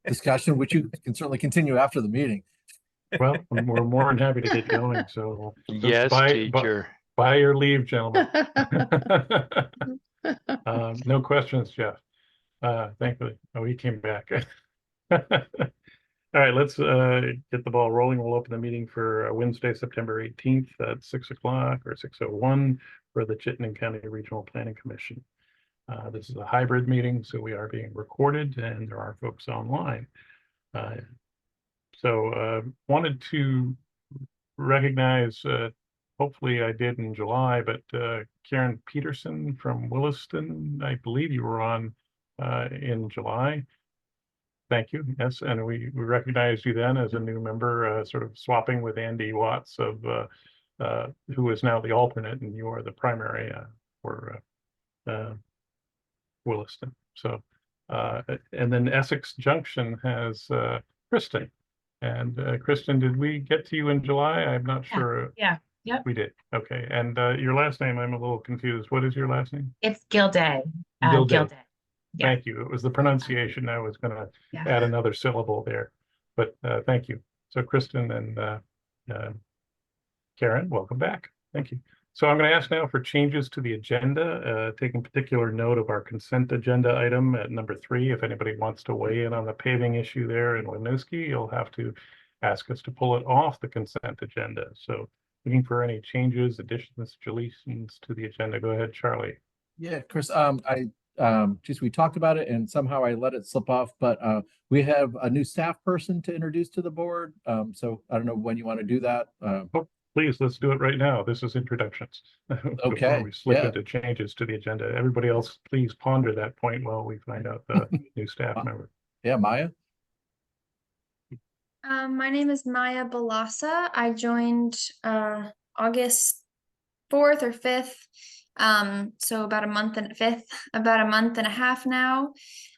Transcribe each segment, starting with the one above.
discussion, which you can certainly continue after the meeting. Well, we're more than happy to get going. So Yes, teacher. By your leave, gentlemen. No questions, Jeff. Thankfully, he came back. All right, let's get the ball rolling. We'll open the meeting for Wednesday, September 18th at 6 o'clock or 6:01 for the Chittenden County Regional Planning Commission. This is a hybrid meeting, so we are being recorded and there are folks online. Wanted to recognize, hopefully I did in July, but Karen Peterson from Williston, I believe you were on in July. Thank you. Yes, and we recognized you then as a new member, sort of swapping with Andy Watts of who is now the alternate, and you are the primary for Williston. So, and then Essex Junction has Kristen. And Kristen, did we get to you in July? I'm not sure. Yeah. Yep. We did. Okay. And your last name, I'm a little confused. What is your last name? It's Gilday. Gilday. Yeah. Thank you. It was the pronunciation. I was going to add another syllable there, but thank you. So Kristen and Karen, welcome back. Thank you. So I'm going to ask now for changes to the agenda, taking particular note of our consent agenda item at number 3. If anybody wants to weigh in on the paving issue there in Winooski, you'll have to ask us to pull it off the consent agenda. So looking for any changes, additions, deletions to the agenda. Go ahead, Charlie. Yeah, Chris, we talked about it and somehow I let it slip off, but we have a new staff person to introduce to the board. So I don't know when you want to do that. Please, let's do it right now. This is introductions. Okay. Before we slip into changes to the agenda. Everybody else, please ponder that point while we find out the new staff member. Yeah, Maya. My name is Maya Balasa. I joined August 4th or 5th. So about a month and a half now.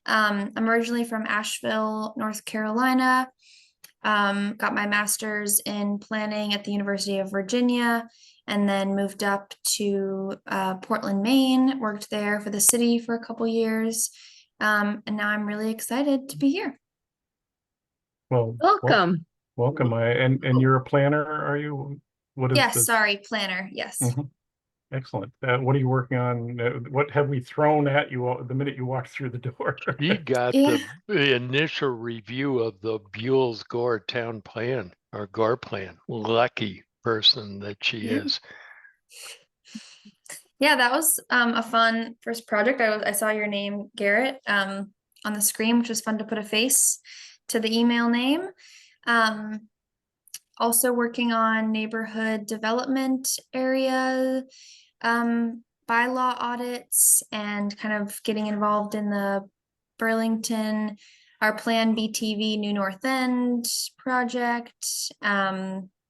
I'm originally from Asheville, North Carolina. Got my master's in planning at the University of Virginia, and then moved up to Portland, Maine, worked there for the city for a couple years. And now I'm really excited to be here. Well, welcome. Welcome, Maya. And you're a planner, are you? What is Yes, sorry, planner. Yes. Mm-hmm. Excellent. What are you working on? What have we thrown at you the minute you walked through the door? You got the initial review of the Buell's Gore town plan or Gore plan. Lucky person that she is. Yeah, that was a fun first project. I saw your name, Garrett, on the screen, which was fun to put a face to the email name. Also working on neighborhood development area bylaw audits and kind of getting involved in the Burlington, our Plan BTV New North End project,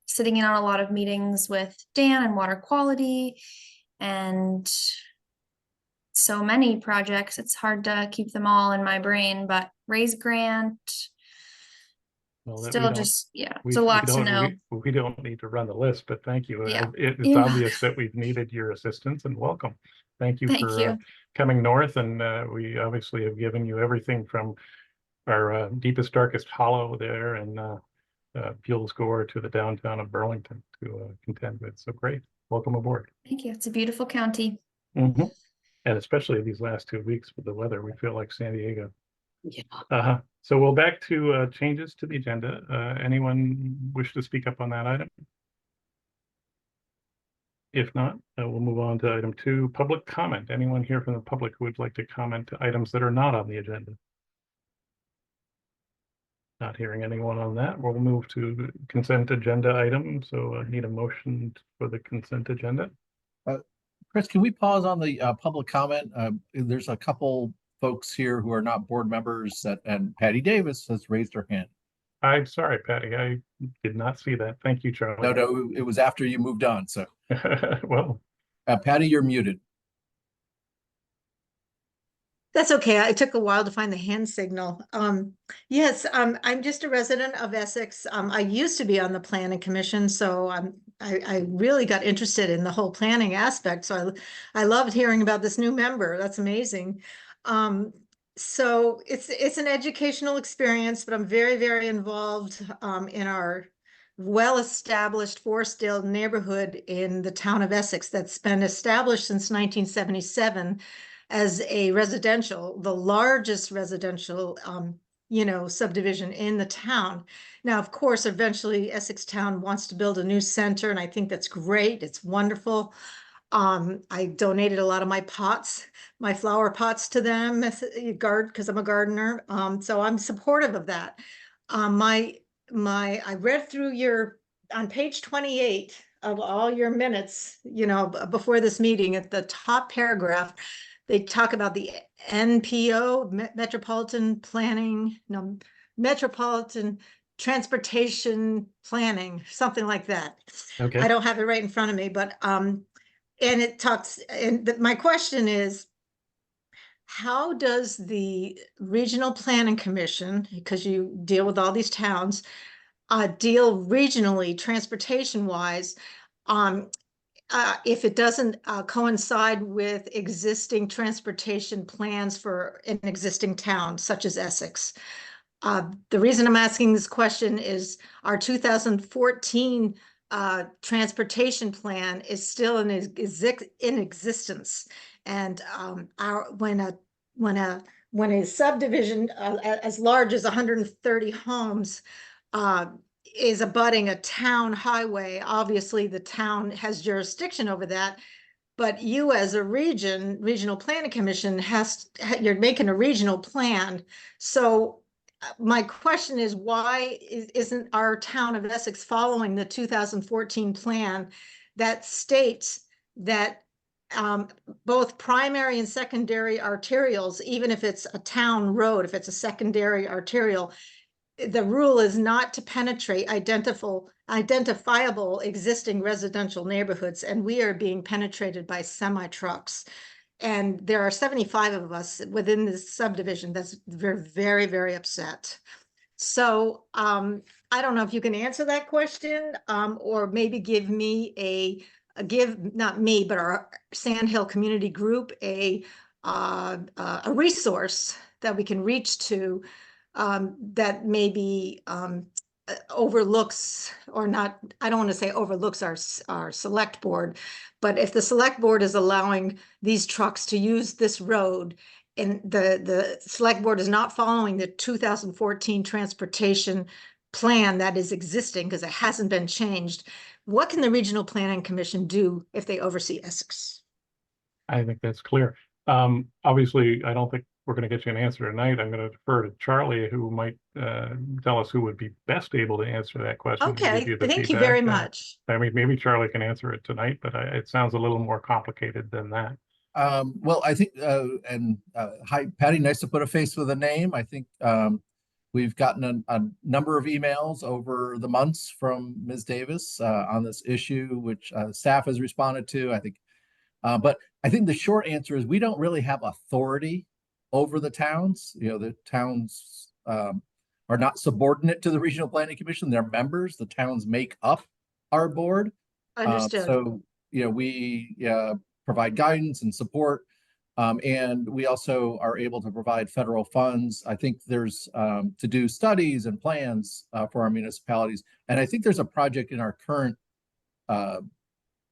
sitting in on a lot of meetings with Dan and water quality and so many projects. It's hard to keep them all in my brain, but Raise Grant, still just, it's a lot to know. We don't need to run the list, but thank you. Yeah. It's obvious that we've needed your assistance, and welcome. Thank you for coming north, and we obviously have given you everything from our deepest, darkest hollow there and Buell's Gore to the downtown of Burlington to contend with. So great. Welcome aboard. Thank you. It's a beautiful county. Mm-hmm. And especially these last 2 weeks with the weather, we feel like San Diego. Yeah. So we'll back to changes to the agenda. Anyone wish to speak up on that item? If not, we'll move on to item 2, public comment. Anyone here from the public who would like to comment to items that are not on the agenda? Not hearing anyone on that. We'll move to the consent agenda item. So I need a motion for the consent agenda. Chris, can we pause on the public comment? There's a couple folks here who are not board members and Patty Davis has raised her hand. I'm sorry, Patty. I did not see that. Thank you, Charlie. No, it was after you moved on. So, well, Patty, you're muted. That's okay. It took a while to find the hand signal. Yes, I'm just a resident of Essex. I used to be on the planning commission, so I really got interested in the whole planning aspect. So I loved hearing about this new member. That's amazing. So it's an educational experience, but I'm very, very involved in our well-established Forestdale neighborhood in the town of Essex that's been established since 1977 as a residential, the largest residential subdivision in the town. Now, of course, eventually Essex Town wants to build a new center, and I think that's great. It's wonderful. I donated a lot of my pots, my flower pots to them because I'm a gardener. So I'm supportive of that. I read through on page 28 of all your minutes, before this meeting, at the top paragraph, they talk about the NPO, Metropolitan Transportation Planning, something like that. Okay. I don't have it right in front of me, but and it talks, and my question is, how does the Regional Planning Commission, because you deal with all these towns, deal regionally, transportation-wise, if it doesn't coincide with existing transportation plans for an existing town, such as Essex? The reason I'm asking this question is our 2014 transportation plan is still in existence, and when a subdivision as large as 130 homes is abutting a town highway, obviously the town has jurisdiction over that. But you, as a regional planning commission, you're making a regional plan. So my question is, why isn't our town of Essex following the 2014 plan that states that both primary and secondary arterials, even if it's a town road, if it's a secondary arterial, the rule is not to penetrate identifiable existing residential neighborhoods, and we are being penetrated by semi-trucks. And there are 75 of us within this subdivision that's very, very upset. So I don't know if you can answer that question, or maybe give not me, but our Sandhill Community Group a resource that we can reach to that maybe overlooks, or not, I don't want to say overlooks our select board, but if the select board is allowing these trucks to use this road and the select board is not following the 2014 transportation plan that is existing because it hasn't been changed, what can the Regional Planning Commission do if they oversee Essex? I think that's clear. Obviously, I don't think we're going to get you an answer tonight. I'm going to defer to Charlie, who might tell us who would be best able to answer that question. Okay, thank you very much. I mean, maybe Charlie can answer it tonight, but it sounds a little more complicated than that. Well, I think, hi, Patty, nice to put a face with a name. I think we've gotten a number of emails over the months from Ms. Davis on this issue, which staff has responded to, I think. But I think the short answer is we don't really have authority over the towns. The towns are not subordinate to the Regional Planning Commission. They're members. The towns make up our board. Understood. So, we provide guidance and support. And we also are able to provide federal funds. I think there's to do studies and plans for our municipalities. And I think there's a project in our current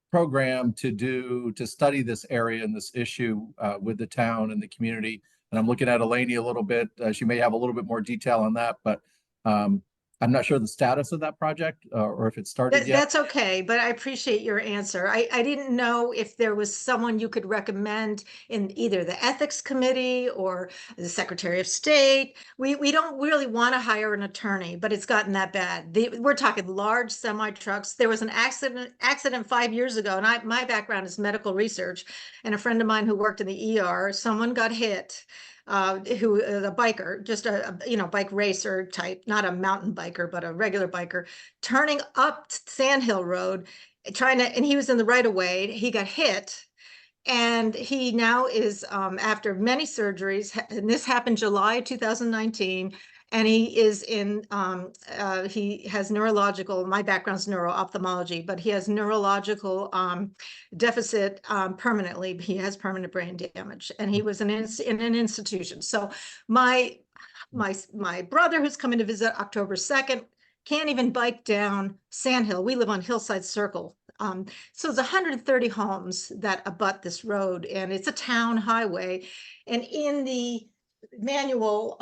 program to study this area and this issue with the town and the community. And I'm looking at Eleni a little bit. She may have a little bit more detail on that, but I'm not sure the status of that project or if it started yet. That's okay, but I appreciate your answer. I didn't know if there was someone you could recommend in either the ethics committee or the Secretary of State. We don't really want to hire an attorney, but it's gotten that bad. We're talking large semi trucks. There was an accident 5 years ago, and my background is medical research, and a friend of mine who worked in the ER, someone got hit. Who a biker, just a bike racer type, not a mountain biker, but a regular biker, turning up Sandhill Road, and he was in the right of way. He got hit, and he now is after many surgeries, and this happened July 2019, and he is in, he has neurological, my background's neuro-ophthalmology, but he has neurological deficit permanently. He has permanent brain damage, and he was in an institution. So my brother, who's coming to visit October 2nd, can't even bike down Sandhill. We live on Hillside Circle. So it's 130 homes that abut this road, and it's a town highway. And in the manual,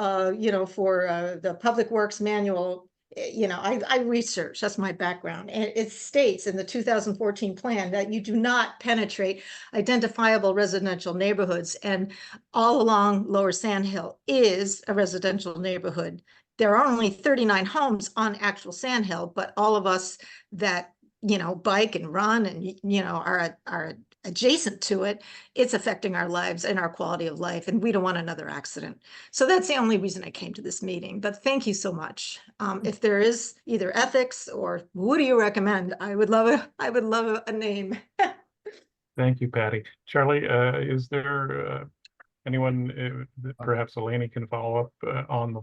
for the Public Works manual, I research, that's my background. And it states in the 2014 plan that you do not penetrate identifiable residential neighborhoods. And all along Lower Sandhill is a residential neighborhood. There are only 39 homes on actual Sandhill, but all of us that bike and run and are adjacent to it, it's affecting our lives and our quality of life, and we don't want another accident. So that's the only reason I came to this meeting. But thank you so much. If there is either ethics or who do you recommend, I would love a name. Thank you, Patty. Charlie, is there anyone that perhaps Eleni can follow up on the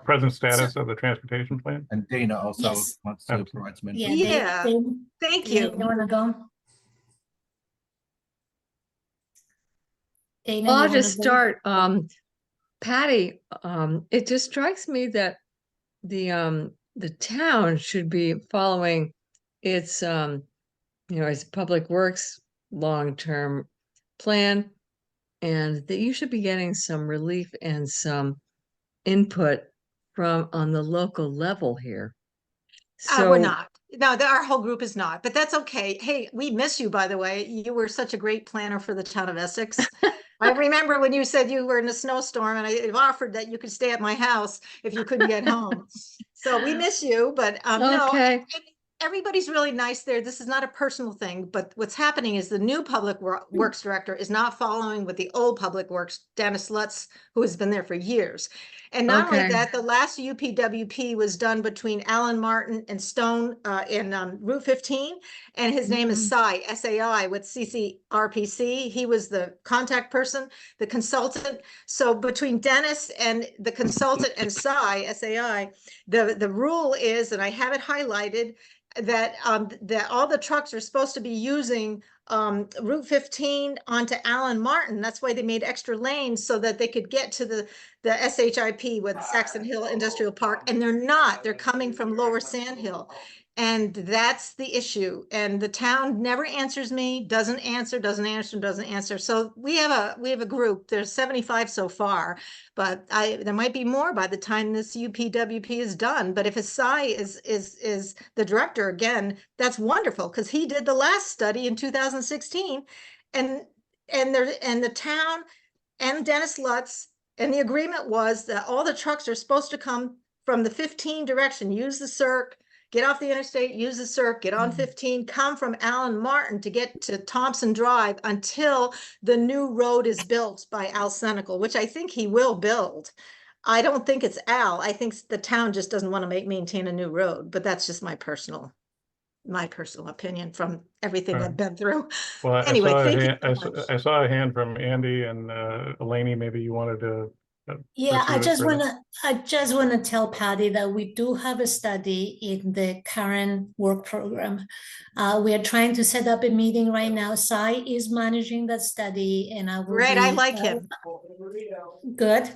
present status of the transportation plan? And Dana also Yes. wants to provide some input. Yeah. Thank Dana, you. you wanna go? Dana, Well, you I'll wanna just go? start. Patty, it just strikes me that the town should be following its its public works long-term plan, and that you should be getting some relief and some input from on the local level here. We're So not. No, our whole group is not, but that's okay. Hey, we miss you, by the way. You were such a great planner for the town of Essex. I remember when you said you were in a snowstorm, and I offered that you could stay at my house if you couldn't get home. So we miss you, but no, okay. everybody's really nice there. This is not a personal thing, but what's happening is the new public works director is not following with the old public works, Dennis Lutz, who has been there for years. And not only Okay. that, the last UPWP was done between Alan Martin and Stone in Route 15, and his name is Sai, S-A-I, with CCRPC. He was the contact person, the consultant. So between Dennis and the consultant and Sai, S-A-I, the rule is, and I have it highlighted, that all the trucks are supposed to be using Route 15 onto Allen Martin. That's why they made extra lanes so that they could get to the SHIP with Saxon Hill Industrial Park, and they're not. They're coming from Lower Sandhill. And that's the issue. And the town never answers me, doesn't answer. So we have a group. There's 75 so far, but there might be more by the time this UPWP is done. But if Asai is the director again, that's wonderful, because he did the last study in 2016, and the town and Dennis Lutz, and the agreement was that all the trucks are supposed to come from the 15 direction, use the circ, get off the interstate, use the circ, get on 15, come from Allen Martin to get to Thompson Drive until the new road is built by Al Senecal, which I think he will build. I don't think it's Al. I think the town just doesn't want to maintain a new road, but that's just my personal opinion from everything I've been through. Well, Anyway, thank you I so much. I saw a hand from Andy and Eleni. Maybe you wanted to. Yeah, I pursue it just wanna tell Patty that we do have a study in the current work program. We are trying to set up a meeting right now. Sai is managing that study, and I will Great, I be, like him. Good.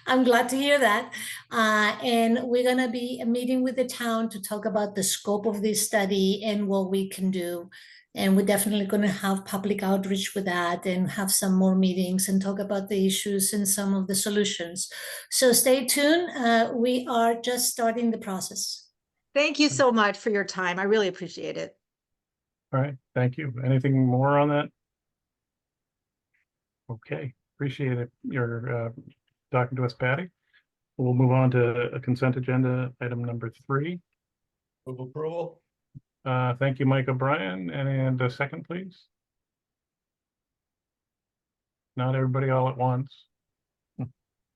I'm glad to hear that. And we're gonna be meeting with the town to talk about the scope of this study and what we can do. And we're definitely gonna have public outreach with that and have some more meetings and talk about the issues and some of the solutions. So stay tuned. We are just starting the process. Thank you so much for your time. I really appreciate it. All right, thank you. Anything more on that? Okay, appreciate it. You're talking to us, Patty. We'll move on to a consent agenda item number 3. Move approval. Thank you, Mike O'Brien, and a second, please. Not everybody all at once.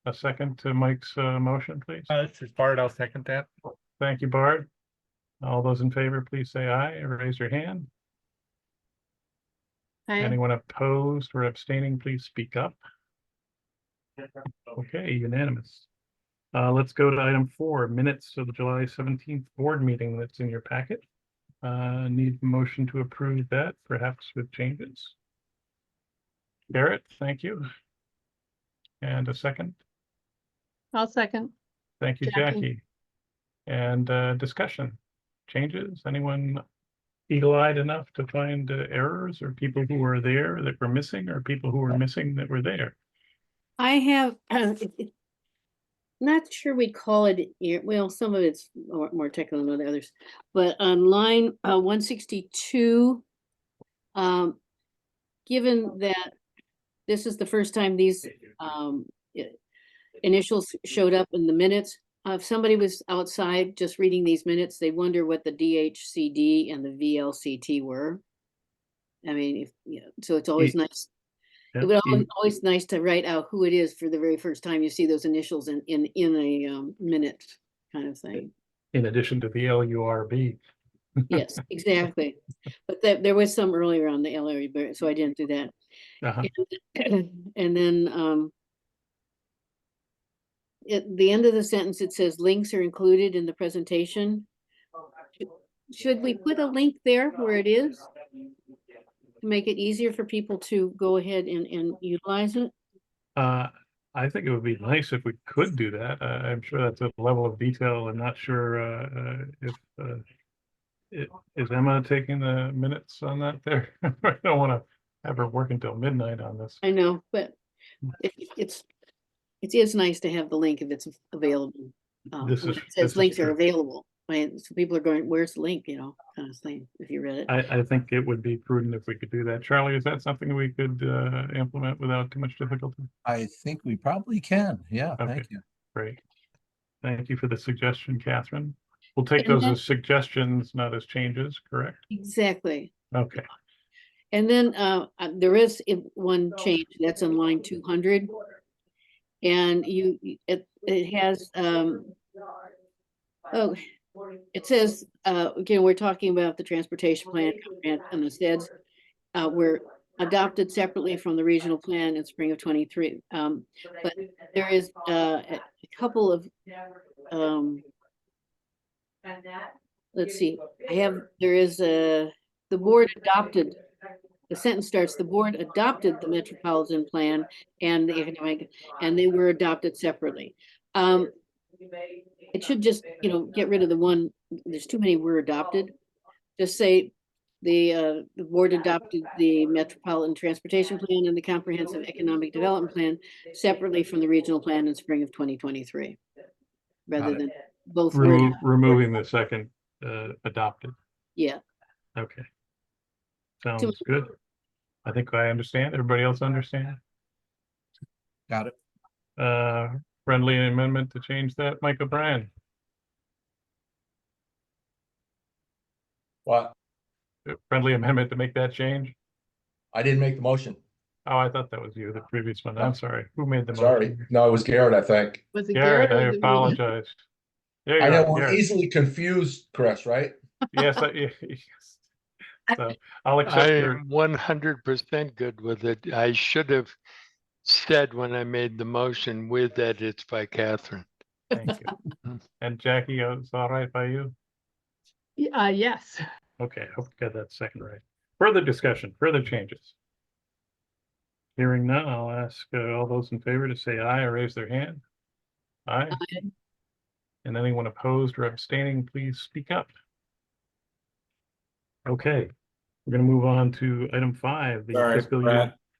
A second to Mike's motion, please. This is Bart. I'll second that. Thank you, Bart. All those in favor, please say aye or raise your hand. Anyone opposed or abstaining, please speak up. Okay, unanimous. Let's go to item 4, minutes of the July 17th board meeting that's in your packet. Need a motion to approve that, perhaps with changes. Garrett, thank you. And a second. I'll second. Thank you, Jackie. Jackie. And discussion, changes, anyone eagle-eyed enough to find errors or people who were there that were missing or people who were missing that were there? I have, not sure we'd call it, well, some of it's more technical than the others, but on line 162, given that this is the first time these initials showed up in the minutes, if somebody was outside just reading these minutes, they wonder what the DHCD and the VLCT were. I mean, so it's always nice. It would always nice to write out who it is for the very first time you see those initials in a minute kind of thing. In addition to the LURB. Yes, exactly. But there was some earlier on the LRB, so I didn't do that. And then at the end of the sentence, it says links are included in the presentation. Should we put a link there where it is to make it easier for people to go ahead and utilize it? I think it would be nice if we could do that. I'm sure that's a level of detail. I'm not sure is Emma taking the minutes on that there? I don't want to have her work until midnight on this. I know, but it is nice to have the link if it's available. This When is- it this says is links are true. available. So people are going, where's the link, kind of thing, if you read it. I think it would be prudent if we could do that. Charlie, is that something we could implement without too much difficulty? I think we probably can. Yeah, Okay. thank you. Great. Thank you for the suggestion, Catherine. We'll take And those then- as suggestions, not as changes, correct? Exactly. Okay. And then there is one change that's on line 200. And it has, it says, again, we're talking about the transportation plan and the SEDS were adopted separately from the regional plan in spring of 23. But there is a couple of, let's see, the board adopted, the sentence starts, the board adopted the metropolitan plan and the economic, and they were adopted separately. It should just, get rid of the one, there's too many were adopted. Just say the board adopted the metropolitan transportation plan and the comprehensive economic development plan separately from the regional plan in spring of 2023. Rather it. than both were, Removing the second adopted. yeah. Okay. Sounds good. I think I understand. Everybody else understand? Got it. Friendly amendment to change that, Mike O'Brien. What? Friendly amendment to make that change? I didn't make the motion. Oh, I thought that was you, the previous one. I'm sorry. Who made the Sorry. motion? No, it was Garrett, I think. Was it Garrett, Garrett or I was it me? apologize. There you I know are, we're Garrett. easily confused, Chris, right? Yes, yes. So I'll accept I your, am 100% good with it. I should have said when I made the motion with edits by Catherine. thank you. And Jackie, it's all right by you? Yes. Okay, hope you got that second right. Further discussion, further changes. Hearing none, I'll ask all those in favor to say aye or raise their hand. Aye. And anyone opposed or abstaining, please speak up. Okay, we're gonna move on to item 5. The Sorry, fiscal year.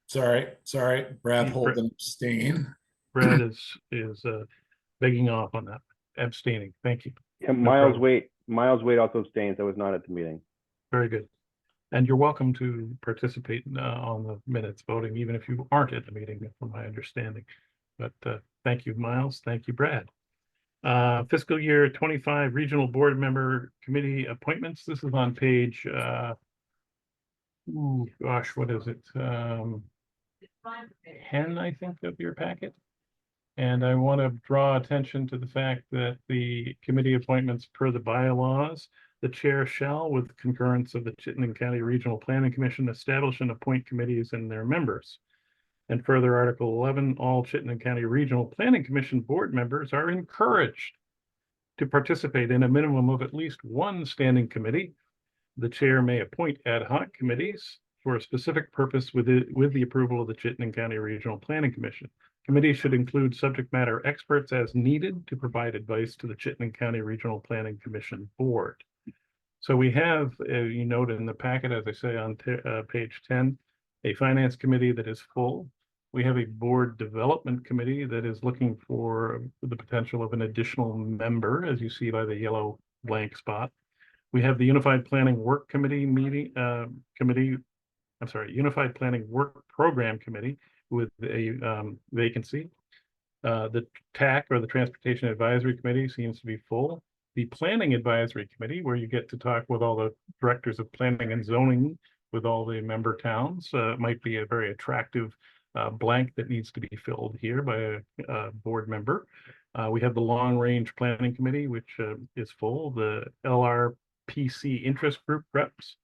Brad. Sorry, Brad Yeah, Holden abstain. Brad is begging off on that, abstaining. Thank you. Yeah, No Miles problem. Wait. Miles Wait also abstains. I was not at the meeting. Very good. And you're welcome to participate on the minutes voting, even if you aren't at the meeting, from my understanding. But thank you, Miles. Thank you, Brad. Fiscal year 25 regional board member committee appointments. This is on page, what is it? 10, I think, of your packet. And I want to draw attention to the fact that the committee appointments per the bylaws, the chair shall, with concurrence of the Chittenden County Regional Planning Commission, establish and appoint committees and their members. And further, Article 11, all Chittenden County Regional Planning Commission board members are encouraged to participate in a minimum of at least one standing committee. The chair may appoint ad hoc committees for a specific purpose with the approval of the Chittenden County Regional Planning Commission. Committees should include subject matter experts as needed to provide advice to the Chittenden County Regional Planning Commission board. So we have, you note in the packet, as I say on page 10, a finance committee that is full. We have a board development committee that is looking for the potential of an additional member, as you see by the yellow blank spot. We have the Unified Planning Work Committee Unified Planning Work Program Committee with a vacancy. The TAC, or the Transportation Advisory Committee, seems to be full. The Planning Advisory Committee, where you get to talk with all the directors of planning and zoning with all the member towns, might be a very attractive blank that needs to be filled here by a board member. We have the Long Range Planning Committee, which is full. The LRPC interest group reps,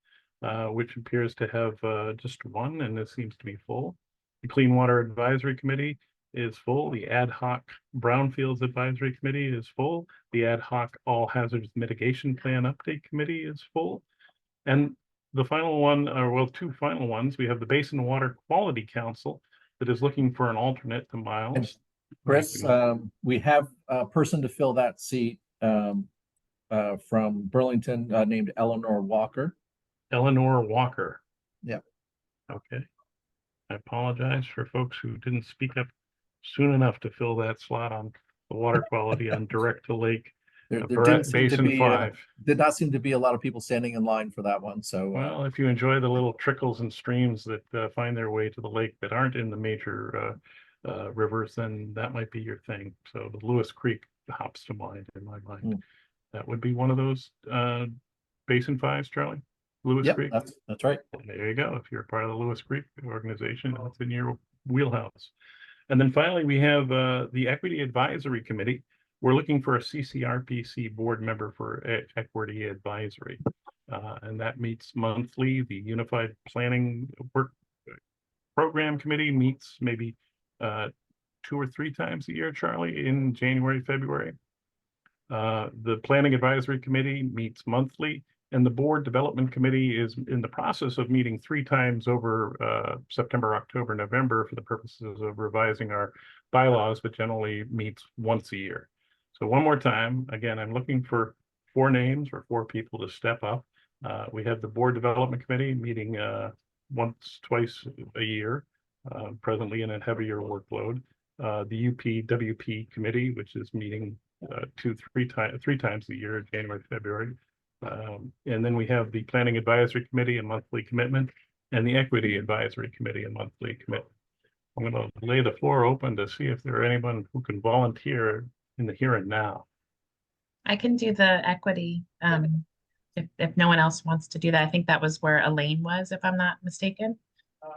which appears to have just one, and this seems to be full. The Clean Water Advisory Committee is full. The Ad Hoc Brownfields Advisory Committee is full. The Ad Hoc All Hazards Mitigation Plan Update Committee is full. And the final one, or well, two final ones, we have the Basin Water Quality Council that is looking for an alternate to Miles. Chris, we have a person to fill that seat from Burlington named Eleanor Walker. Eleanor Walker. Yep. Okay. I apologize for folks who didn't speak up soon enough to fill that slot on the water quality on direct to lake. There didn't seem to Basin be, 5. did not seem to be a lot of people standing in line for that one. So, well, if you enjoy the little trickles and streams that find their way to the lake that aren't in the major rivers, then that might be your thing. So the Lewis Creek hops to mind in my mind. That would be one of those Basin 5s, Charlie. Lewis yep, Creek. That's right. There you go. If you're part of the Lewis Creek organization, that's in your wheelhouse. And then finally, we have the Equity Advisory Committee. We're looking for a CCRPC board member for Equity Advisory. And that meets monthly. The Unified Planning Work Program Committee meets maybe 2 or 3 times a year, Charlie, in January, February. The Planning Advisory Committee meets monthly. And the Board Development Committee is in the process of meeting 3 times over September, October, November for the purposes of revising our bylaws, but generally meets once a year. So one more time, again, I'm looking for 4 names or 4 people to step up. We have the Board Development Committee meeting twice a year, presently in a heavier workload. The UPWP Committee, which is meeting 3 times a year, January, February. And then we have the Planning Advisory Committee, a monthly commitment, and the Equity Advisory Committee, a monthly commitment. I'm going to lay the floor open to see if there are anyone who can volunteer in the here and now. I can do the equity if no one else wants to do that. I think that was where Elaine was, if I'm not mistaken.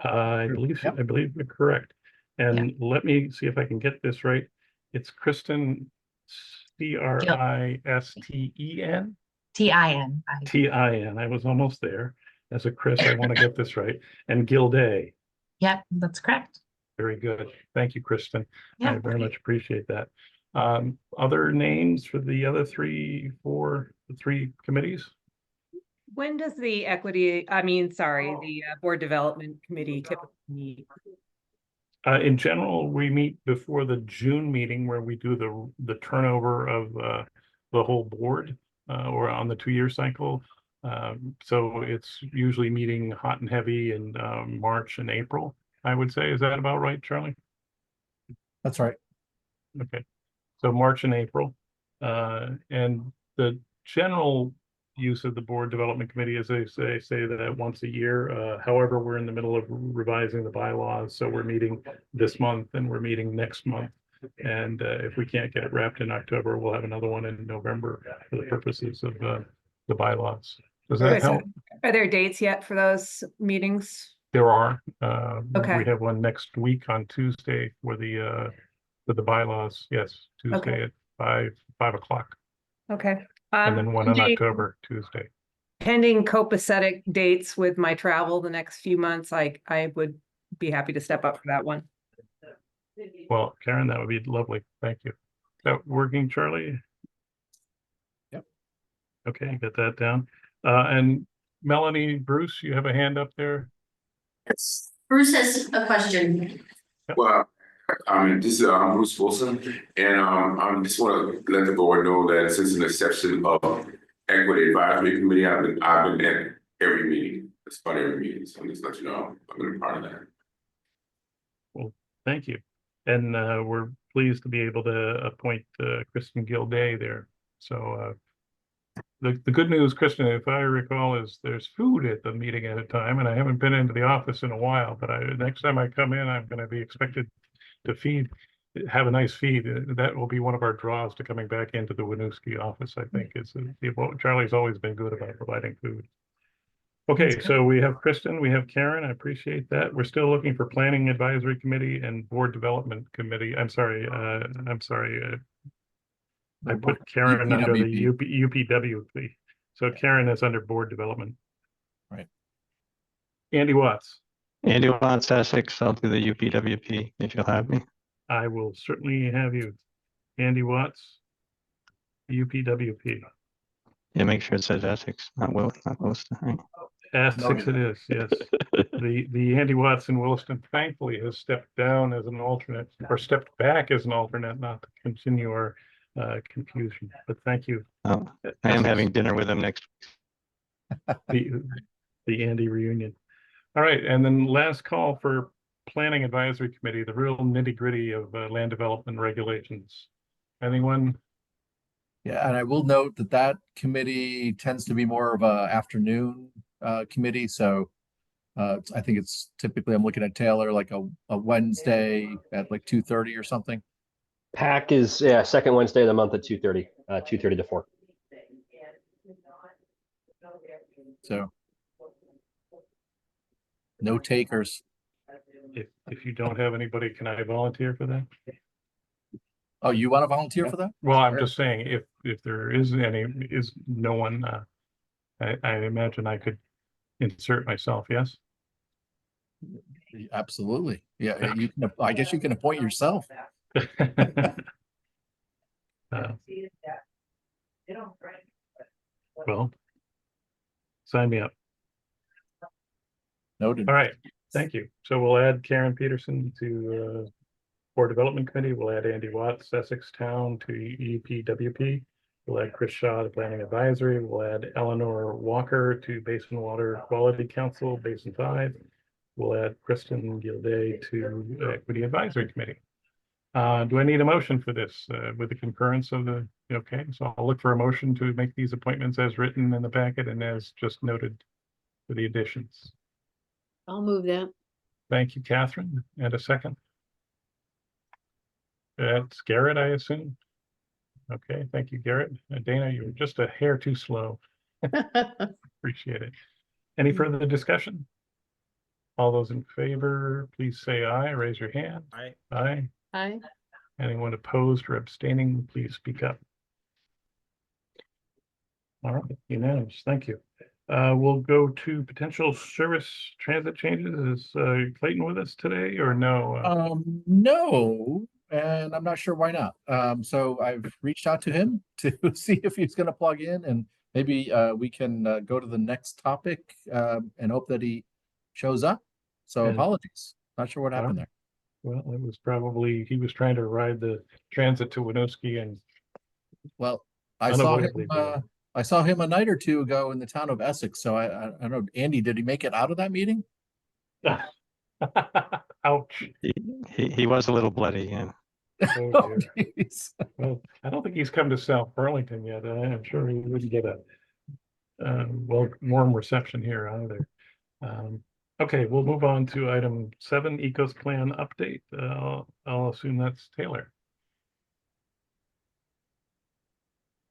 I believe you're correct. And let me see if I can get this right. It's Kristen, Kristen. T-I-N. T-I-N. I was almost there. As a Chris, I want to get this right. And Gilday. Yep, that's correct. Very good. Thank you, Kristen. Yeah, I very much appreciate that. Other names for the other 3 committees? When does the Board Development Committee typically meet? In general, we meet before the June meeting where we do the turnover of the whole board. Or on the 2-year cycle. So it's usually meeting hot and heavy in March and April, I would say. Is that about right, Charlie? That's right. Okay. So March and April. And the general use of the Board Development Committee, as they say that once a year. However, we're in the middle of revising the bylaws. So we're meeting this month and we're meeting next month. And if we can't get it wrapped in October, we'll have another one in November for the purposes of the bylaws. Does that help? Are there dates yet for those meetings? There are. Okay. We have one next week on Tuesday for the bylaws. Yes, Tuesday at 5 o'clock. Okay. And then one on October, Tuesday. Pending copacetic dates with my travel the next few months, I would be happy to step up for that one. Well, Karen, that would be lovely. Thank you. Is that working, Charlie? Yep. Okay, get that down. And Melanie, Bruce, you have a hand up there? Yes. Bruce has a question. Well, this is I'm Bruce Wilson, and I just want to let the board know that since an exception of Equity Advisory Committee, I've been at every meeting, just about every meeting. So just let you know I'm going to be part of that. Well, thank you. And we're pleased to be able to appoint Kristen Gilday there. So the good news, Kristen, if I recall, is there's food at the meeting at a time, and I haven't been into the office in a while, but next time I come in, I'm going to be expected to have a nice feed. That will be one of our draws to coming back into the Winooski office, I think. Charlie's always been good about providing food. Okay, so we have Kristen, we have Karen. I appreciate that. We're still looking for Planning Advisory Committee and Board Development Committee. I put Karen under the UPWP. So Karen is under Board Development. Right. Andy Watts. Andy Watts, Essex. I'll do the UPWP if you'll have me. I will certainly have you. Andy Watts, UPWP. Yeah, make sure it says Essex, not Williston. Right? Essex it is, yes. The Andy Watts in Williston thankfully has stepped down as an alternate, or stepped back as an alternate, not to continue our confusion. But thank you. Oh, I am having dinner with him next week. The Andy reunion. All right, and then last call for Planning Advisory Committee, the real nitty-gritty of land development regulations. Anyone? Yeah, and I will note that that committee tends to be more of a afternoon committee. So I think it's typically, I'm looking at Taylor, like a Wednesday at like 2:30 or something. PAC is second Wednesday of the month at 2:30, 2:30 to 4. So no takers. If you don't have anybody, can I volunteer for that? Oh, you want to volunteer for that? Well, I'm just saying, if there is no one, I imagine I could insert myself. Yes. Absolutely. Yeah. You can. I guess you can appoint yourself. Well, sign me up. Noted. All right. Thank you. So we'll add Karen Peterson to Board Development Committee. We'll add Andy Watts, Essex Town, to UPWP. We'll add Chris Shaw to Planning Advisory. We'll add Eleanor Walker to Basin Water Quality Council, Basin 5. We'll add Kristen Gilday to Equity Advisory Committee. Do I need a motion for this with the concurrence of the, okay, so I'll look for a motion to make these appointments as written in the packet and as just noted for the additions. I'll move that. Thank you, Catherine. And a second. That's Garrett, I assume. Okay, thank you, Garrett. Dana, you were just a hair too slow. Appreciate it. Any further discussion? All those in favor, please say aye. Raise your hand. Aye. Aye. Aye. Anyone opposed or abstaining, please speak up. All right, unanimous. Thank you. We'll go to potential service transit changes. Is Clayton with us today or no? No, and I'm not sure why not. So I've reached out to him to see if he's going to plug in, and maybe we can go to the next topic and hope that he shows up. So apologies. Not sure what happened there. Well, it was probably, he was trying to ride the transit to Winooski and. Well, I saw him a night or two ago in the town of Essex. So I don't know, Andy, did he make it out of that meeting? Ouch. He was a little bloody, yeah. Oh, well, I don't think he's come to South Burlington yet. I'm sure he wouldn't get a warm reception here either. Okay, we'll move on to item 7, Ecos Plan update. I'll assume that's Taylor.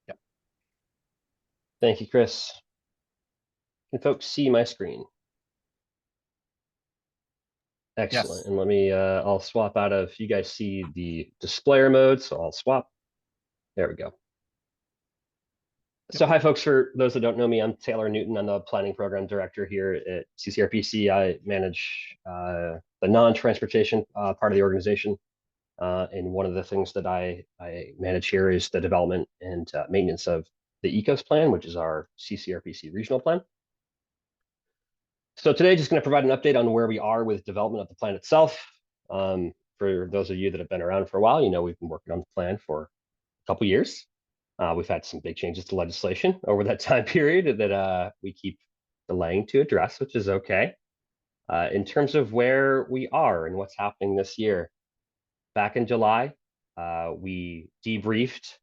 Yep. Thank you, Chris. Can folks see my screen? Excellent. Yes. And let me, I'll swap out of, you guys see the displayer mode, so I'll swap. There we go. So hi, folks. For those that don't know me, I'm Taylor Newton. I'm the Planning Program Director here at CCRPC. I manage the non-transportation part of the organization. And one of the things that I manage here is the development and maintenance of the ECOS plan, which is our CCRPC regional plan. So today, just going to provide an update on where we are with development of the plan itself. For those of you that have been around for a while, you know we've been working on the plan for a couple years. We've had some big changes to legislation over that time period that we keep delaying to address, which is okay. In terms of where we are and what's happening this year, back in July, we debriefed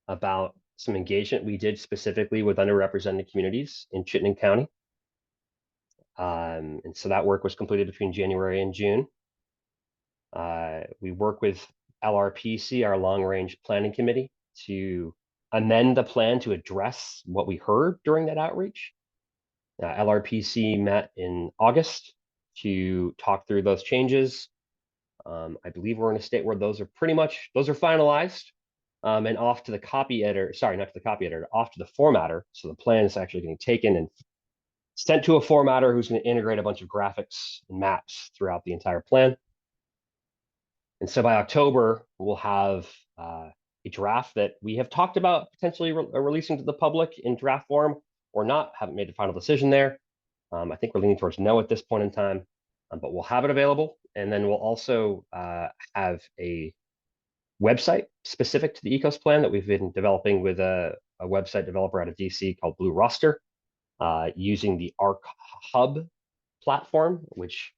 about some engagement we did specifically with underrepresented communities in Chittenden County. And so that work was completed between January and June. We work with LRPC, our Long Range Planning Committee, to amend the plan to address what we heard during that outreach. LRPC met in August to talk through those changes. I believe we're in a state where those are finalized and off to the copy editor, sorry, not to the copy editor, off to the formatter. So the plan is actually getting taken and sent to a formatter who's going to integrate a bunch of graphics and maps throughout the entire plan. And so by October, we'll have a draft that we have talked about potentially releasing to the public in draft form or not, haven't made a final decision there. I think we're leaning towards no at this point in time, but we'll have it available. And then we'll also have a website specific to the ECOS plan that we've been developing with a website developer out of DC called Blue Roster, using the ARC Hub platform, which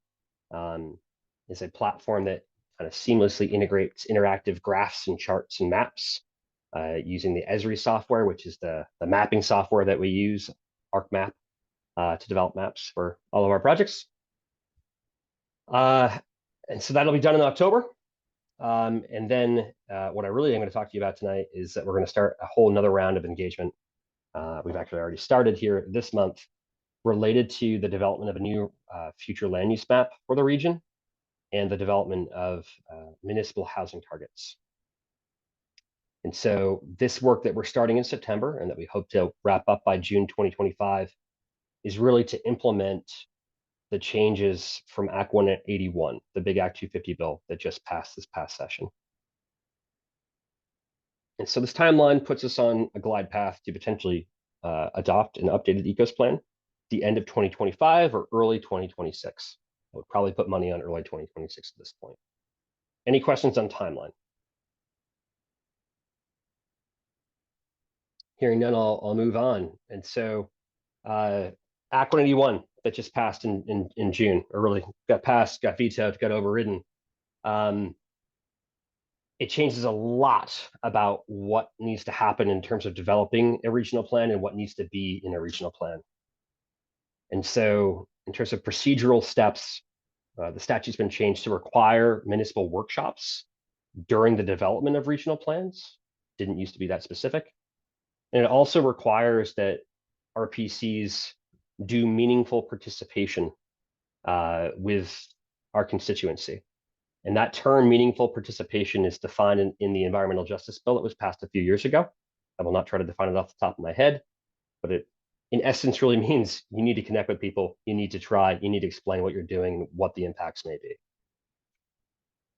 is a platform that kind of seamlessly integrates interactive graphs and charts and maps using the Esri software, which is the mapping software that we use, ArcMap, to develop maps for all of our projects. And so that'll be done in October. And then what I really am going to talk to you about tonight is that we're going to start a whole nother round of engagement. We've actually already started here this month related to the development of a new future land use map for the region and the development of municipal housing targets. And so this work that we're starting in September and that we hope to wrap up by June 2025 is really to implement the changes from Act 181, the big Act 250 bill that just passed this past session. And so this timeline puts us on a glide path to potentially adopt an updated ECOS plan at the end of 2025 or early 2026. I would probably put money on early 2026 at this point. Any questions on timeline? Hearing none, I'll move on. And so Act 181 that just passed in June, or really got passed, got vetoed, got overridden. It changes a lot about what needs to happen in terms of developing a regional plan and what needs to be in a regional plan. And so in terms of procedural steps, the statute's been changed to require municipal workshops during the development of regional plans. Didn't used to be that specific. And it also requires that RPCs do meaningful participation with our constituency. And that term, meaningful participation, is defined in the environmental justice bill that was passed a few years ago. I will not try to define it off the top of my head, but it, in essence, really means you need to connect with people, you need to try, you need to explain what you're doing, what the impacts may be.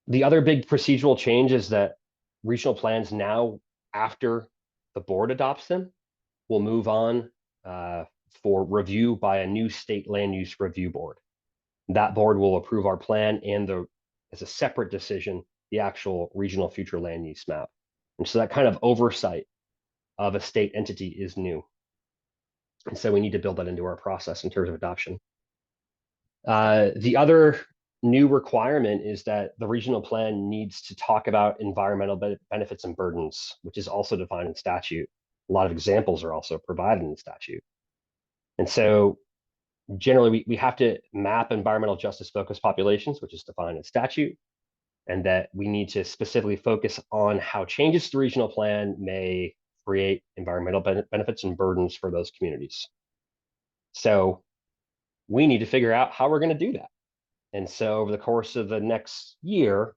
The other big procedural change is that regional plans now, after the board adopts them, will move on for review by a new state land use review board. That board will approve our plan and as a separate decision, the actual regional future land use map. And so that kind of oversight of a state entity is new. And so we need to build that into our process in terms of adoption. The other new requirement is that the regional plan needs to talk about environmental benefits and burdens, which is also defined in statute. A lot of examples are also provided in the statute. And so generally, we have to map environmental justice focused populations, which is defined in statute, and that we need to specifically focus on how changes to the regional plan may create environmental benefits and burdens for those communities. So we need to figure out how we're going to do that. And so over the course of the next year,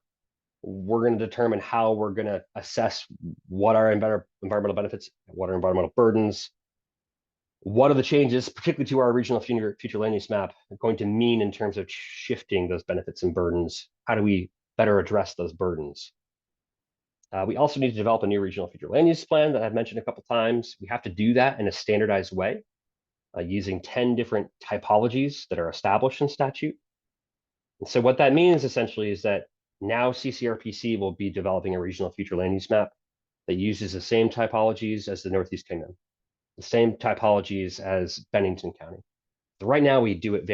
we're going to determine how we're going to assess what are environmental benefits, what are environmental burdens, what are the changes, particularly to our regional future land use map, going to mean in terms of shifting those benefits and burdens? How do we better address those burdens? We also need to develop a new regional future land use plan that I've mentioned a couple times. We have to do that in a standardized way using 10 different typologies that are established in statute. And so what that means essentially is that now CCRPC will be developing a regional future land use map that uses the same typologies as the Northeast Kingdom, the same typologies as Bennington County. So right now we do it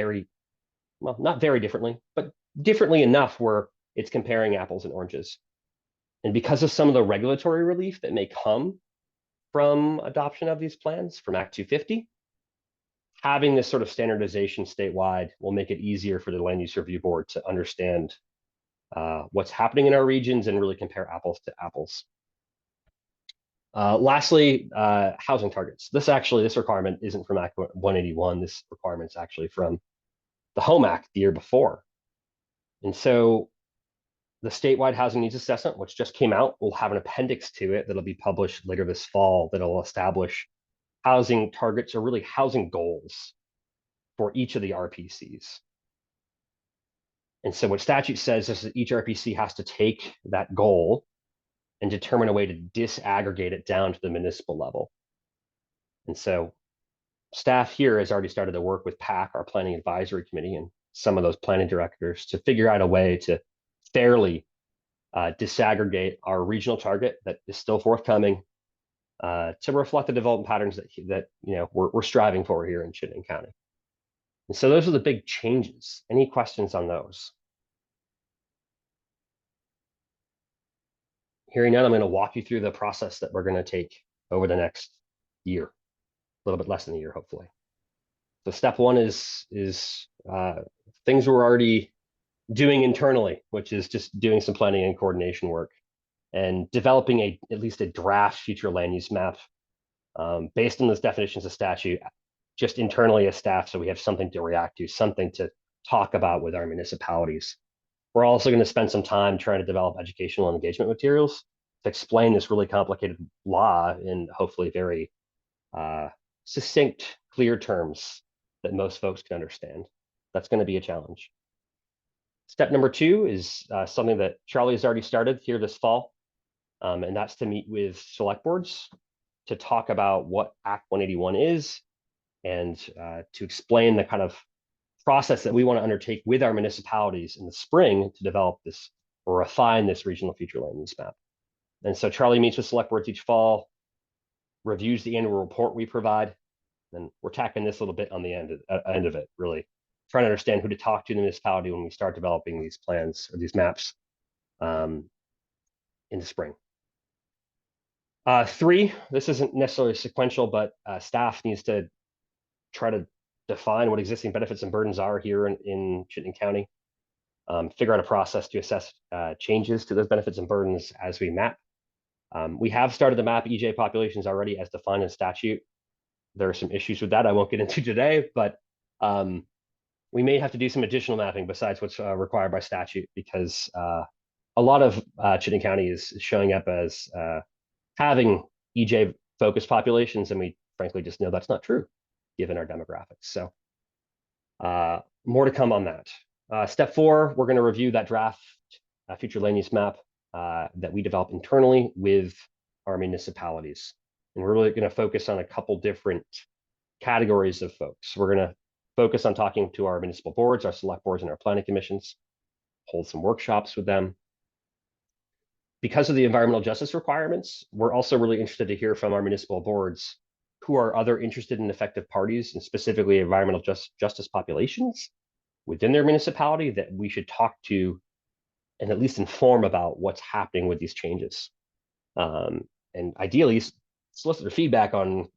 well, not very differently, but differently enough where it's comparing apples and oranges. And because of some of the regulatory relief that may come from adoption of these plans from Act 250, having this sort of standardization statewide will make it easier for the Land Use Review Board to understand what's happening in our regions and really compare apples to apples. Lastly, housing targets. This requirement isn't from Act 181. This requirement is actually from the Home Act the year before. And so the statewide housing needs assessment, which just came out, will have an appendix to it that'll be published later this fall that'll establish housing targets, or really housing goals, for each of the RPCs. And so what statute says is that each RPC has to take that goal and determine a way to disaggregate it down to the municipal level. And so staff here has already started to work with PAC, our Planning Advisory Committee, and some of those planning directors to figure out a way to fairly disaggregate our regional target that is still forthcoming to reflect the development patterns that we're striving for here in Chittenden County. And so those are the big changes. Any questions on those? Hearing none, I'm going to walk you through the process that we're going to take over the next year, a little bit less than a year, hopefully. So step one is things we're already doing internally, which is just doing some planning and coordination work and developing at least a draft future land use map based on those definitions of statute, just internally as staff, so we have something to react to, something to talk about with our municipalities. We're also going to spend some time trying to develop educational and engagement materials to explain this really complicated law in hopefully very succinct, clear terms that most folks can understand. That's going to be a challenge. Step number two is something that Charlie has already started here this fall, and that's to meet with select boards to talk about what Act 181 is and to explain the kind of process that we want to undertake with our municipalities in the spring to develop this or refine this regional future land use map. And so Charlie meets with select boards each fall, reviews the annual report we provide, and we're tacking this a little bit on the end of it, really trying to understand who to talk to in the municipality when we start developing these plans or these maps in the spring. Three, this isn't necessarily sequential, but staff needs to try to define what existing benefits and burdens are here in Chittenden County, figure out a process to assess changes to those benefits and burdens as we map. We have started to map EJ populations already as defined in statute. There are some issues with that I won't get into today, but we may have to do some additional mapping besides what's required by statute, because a lot of Chittenden County is showing up as having EJ focused populations, and we frankly just know that's not true given our demographics. So more to come on that. Step four, we're going to review that draft future land use map that we develop internally with our municipalities. And we're really going to focus on a couple different categories of folks. We're going to focus on talking to our municipal boards, our select boards, and our planning commissions, hold some workshops with them. Because of the environmental justice requirements, we're also really interested to hear from our municipal boards who are other interested and effective parties, and specifically environmental justice populations within their municipality that we should talk to and at least inform about what's happening with these changes. And ideally solicit their feedback on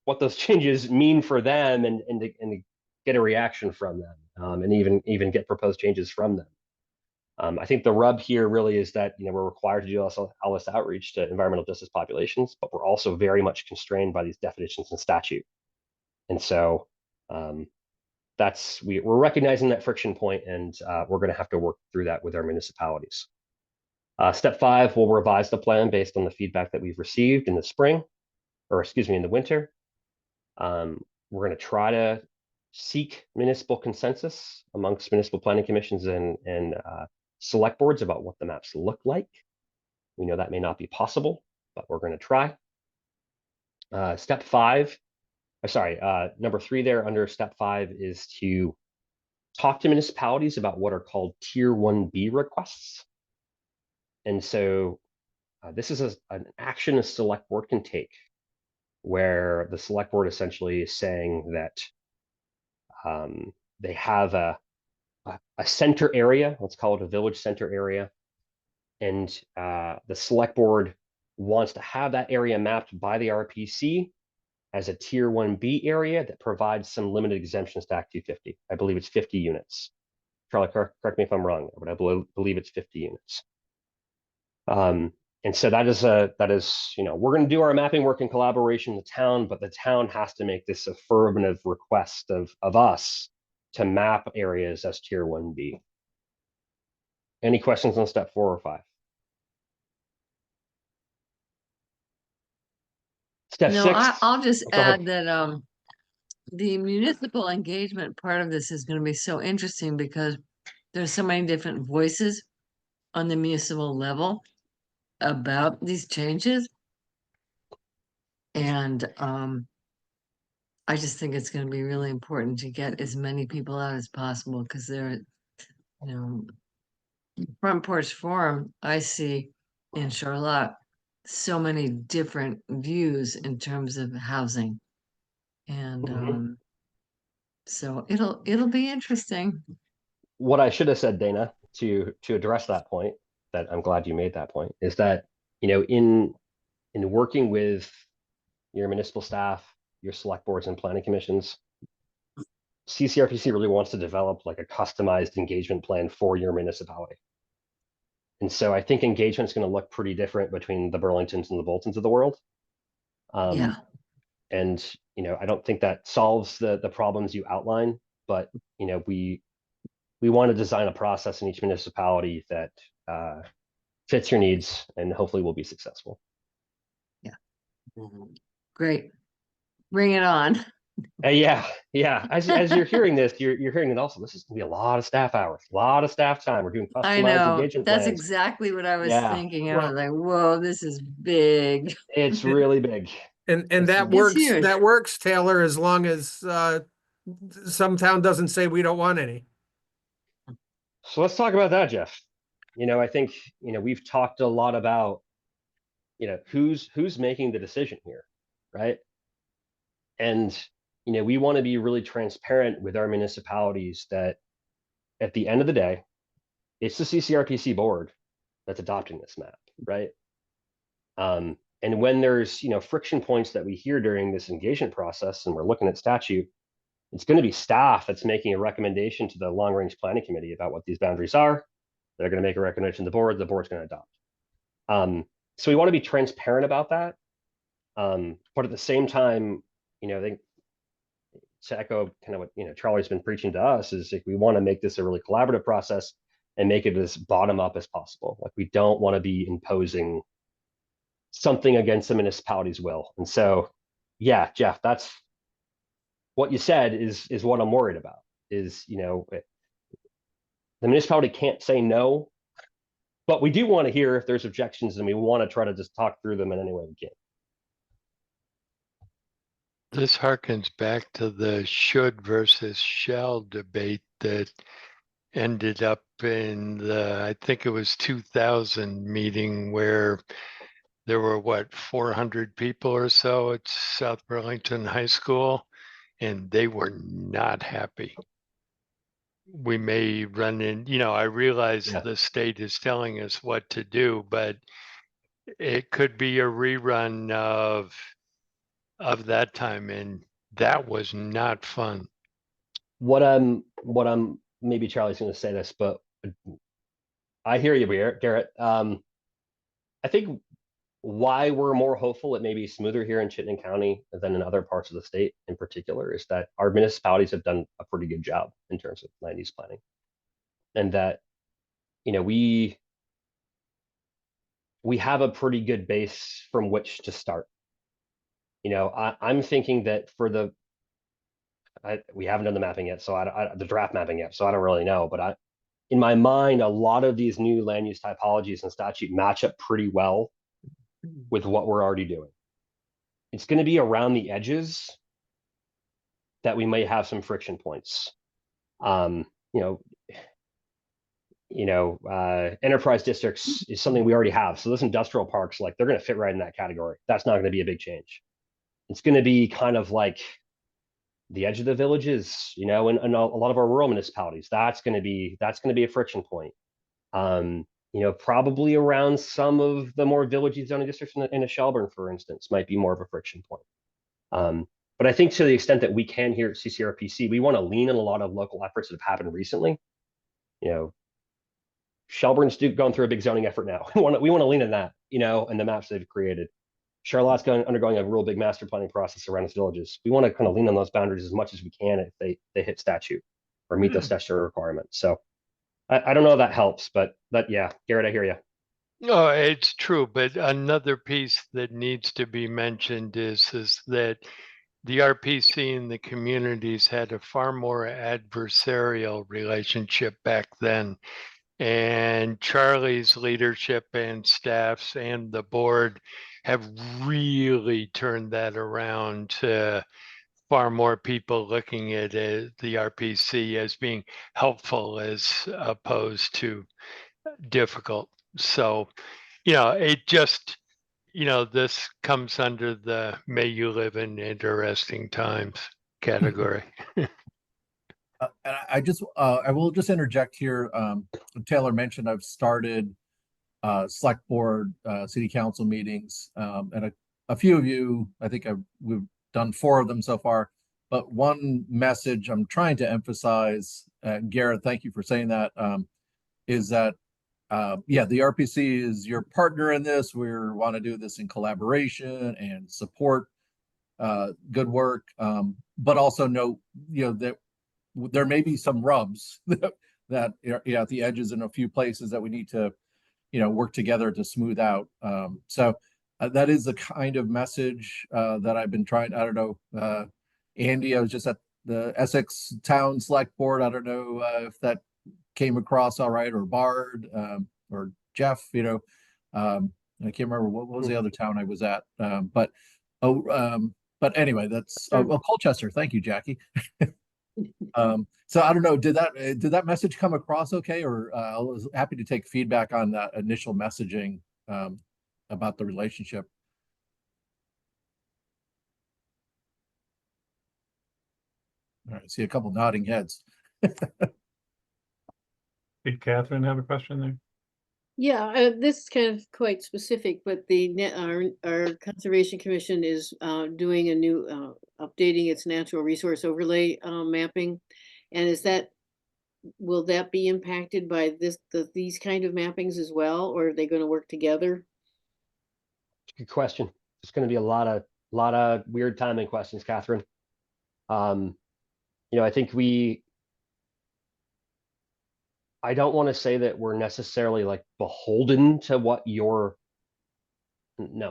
what those changes mean for them and to get a reaction from them, and even get proposed changes from them. I think the rub here really is that we're required to do all this outreach to environmental justice populations, but we're also very much constrained by these definitions in statute. And so we're recognizing that friction point, and we're going to have to work through that with our municipalities. Step five, we'll revise the plan based on the feedback that we've received in the spring, or excuse me, in the winter. We're going to try to seek municipal consensus amongst municipal planning commissions and select boards about what the maps look like. We know that may not be possible, but we're going to try. Step 5, number 3 there under step 5 is to talk to municipalities about what are called Tier 1B requests. And so this is an action a select board can take, where the select board essentially is saying that they have a center area, let's call it a village center area, and the select board wants to have that area mapped by the RPC as a Tier 1B area that provides some limited exemptions to Act 250. I believe it's 50 units. Charlie, correct me if I'm wrong, but I believe it's 50 units. And so that is, we're going to do our mapping work in collaboration with the town, but the town has to make this affirmative request of us to map areas as Tier 1B. Any questions on step 4 or 5? Step No, 6. I'll just Go ahead. add that the municipal engagement part of this is going to be so interesting because there's so many different voices on the municipal level about these changes. And I just think it's going to be really important to get as many people out as possible because they're, Front Porch Forum, I see in Charlotte so many different views in terms of housing. And so it'll be interesting. What I should have said, Dana, to address that point, that I'm glad you made that point, is that, in working with your municipal staff, your select boards and planning commissions, CCRPC really wants to develop like a customized engagement plan for your municipality. And so I think engagement is going to look pretty different between the Burlingtons and the Boltons of the world. Yeah. And, I don't think that solves the problems you outline, but, we want to design a process in each municipality that fits your needs, and hopefully we'll be successful. Yeah. Great. Bring it on. Yeah. As you're hearing this, you're hearing it also. This is gonna be a lot of staff hours, a lot of staff time. We're doing I customized know. engagement That's plans. exactly what I was Yeah. thinking. I was like, whoa, this is big. It's really big. And It's that huge. works, Taylor, as long as some town doesn't say we don't want any. So let's talk about that, Jeff. I think, we've talked a lot about, who's making the decision here, right? And, we want to be really transparent with our municipalities that at the end of the day, it's the CCRPC board that's adopting this map, right? And when there's, friction points that we hear during this engagement process, and we're looking at statute, it's going to be staff that's making a recommendation to the long range planning committee about what these boundaries are. They're going to make a recommendation to the board's going to adopt. So we want to be transparent about that. But at the same time, I think to echo kind of what, Charlie's been preaching to us is like, we want to make this a really collaborative process and make it as bottom up as possible. Like, we don't want to be imposing something against the municipality's will. And so, yeah, Jeff, that's what you said is what I'm worried about is, the municipality can't say no, but we do want to hear if there's objections, and we want to try to just talk through them in any way we can. This harkens back to the should versus shall debate that ended up in the, I think it was 2000 meeting where there were 400 people or so at South Burlington High School, and they were not happy. We may run in, I realize the state is telling us what to do, but it could be a rerun of that time, and that was not fun. What I'm maybe Charlie's going to say this, but I hear you, Garrett. I think why we're more hopeful it may be smoother here in Chittenden County than in other parts of the state in particular is that our municipalities have done a pretty good job in terms of land use planning. And that, we have a pretty good base from which to start. I'm thinking that for we haven't done the mapping yet, so the draft mapping yet, so I don't really know, but in my mind, a lot of these new land use typologies and statute match up pretty well with what we're already doing. It's going to be around the edges that we may have some friction points. Enterprise districts is something we already have. So those industrial parks, like, they're going to fit right in that category. That's not going to be a big change. It's going to be kind of like the edge of the villages, and a lot of our rural municipalities. That's going to be a friction point. Probably around some of the more villagey zoning districts in a Shelburne, for instance, might be more of a friction point. But I think to the extent that we can here at CCRPC, we want to lean on a lot of local efforts that have happened recently. Shelburne's going through a big zoning effort now. We want to lean on that, and the maps they've created. Charlotte's undergoing a real big master planning process around its villages. We want to kind of lean on those boundaries as much as we can if they hit statute or meet those statutory requirements. So I don't know if that helps, but yeah, Garrett, I hear you. No, it's true. But another piece that needs to be mentioned is that the RPC and the communities had a far more adversarial relationship back then. And Charlie's leadership and staffs and the board have really turned that around to far more people looking at the RPC as being helpful as opposed to difficult. So, it just, this comes under the may you live in interesting times category. And I will just interject here. Taylor mentioned I've started select board, city council meetings, and a few of you, I think we've done 4 of them so far. But one message I'm trying to emphasize, Garrett, thank you for saying that, is that the RPC is your partner in this. We want to do this in collaboration and support good work, but also know that there may be some rubs that at the edges in a few places that we need to work together to smooth out. So that is the kind of message that I've been trying. I don't know, Andy, I was just at the Essex Town Select Board. I don't know if that came across all right, or Bard, or Jeff, I can't remember what was the other town I was at. But anyway, that's Colchester. Thank you, Jackie. So I don't know, did that message come across okay? Or I was happy to take feedback on that initial messaging about the relationship. All right, I see a couple nodding heads. Did Catherine have a question there? Yeah, this is kind of quite specific, but our Conservation Commission is doing a new updating its natural resource overlay mapping, and will that be impacted by these kind of mappings as well, or are they going to work together? Good question. It's going to be a lot of weird timing questions, Catherine. I think I don't want to say that we're necessarily like beholden to what no,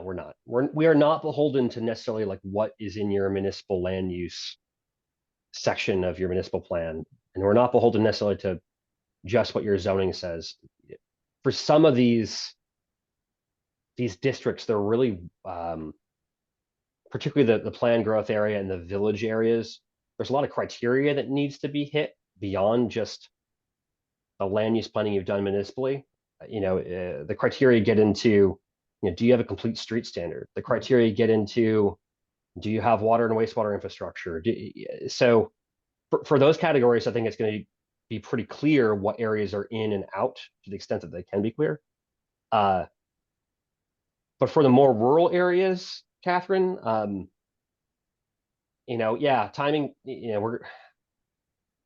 we're not. We are not beholden to necessarily like what is in your municipal land use section of your municipal plan. And we're not beholden necessarily to just what your zoning says. For some of these districts, they're really, particularly the planned growth area and the village areas, there's a lot of criteria that needs to be hit beyond just the land use planning you've done municipally. The criteria get into, do you have a complete street standard? The criteria get into, do you have water and wastewater infrastructure? So for those categories, I think it's going to be pretty clear what areas are in and out to the extent that they can be clear. But for the more rural areas, Catherine, timing,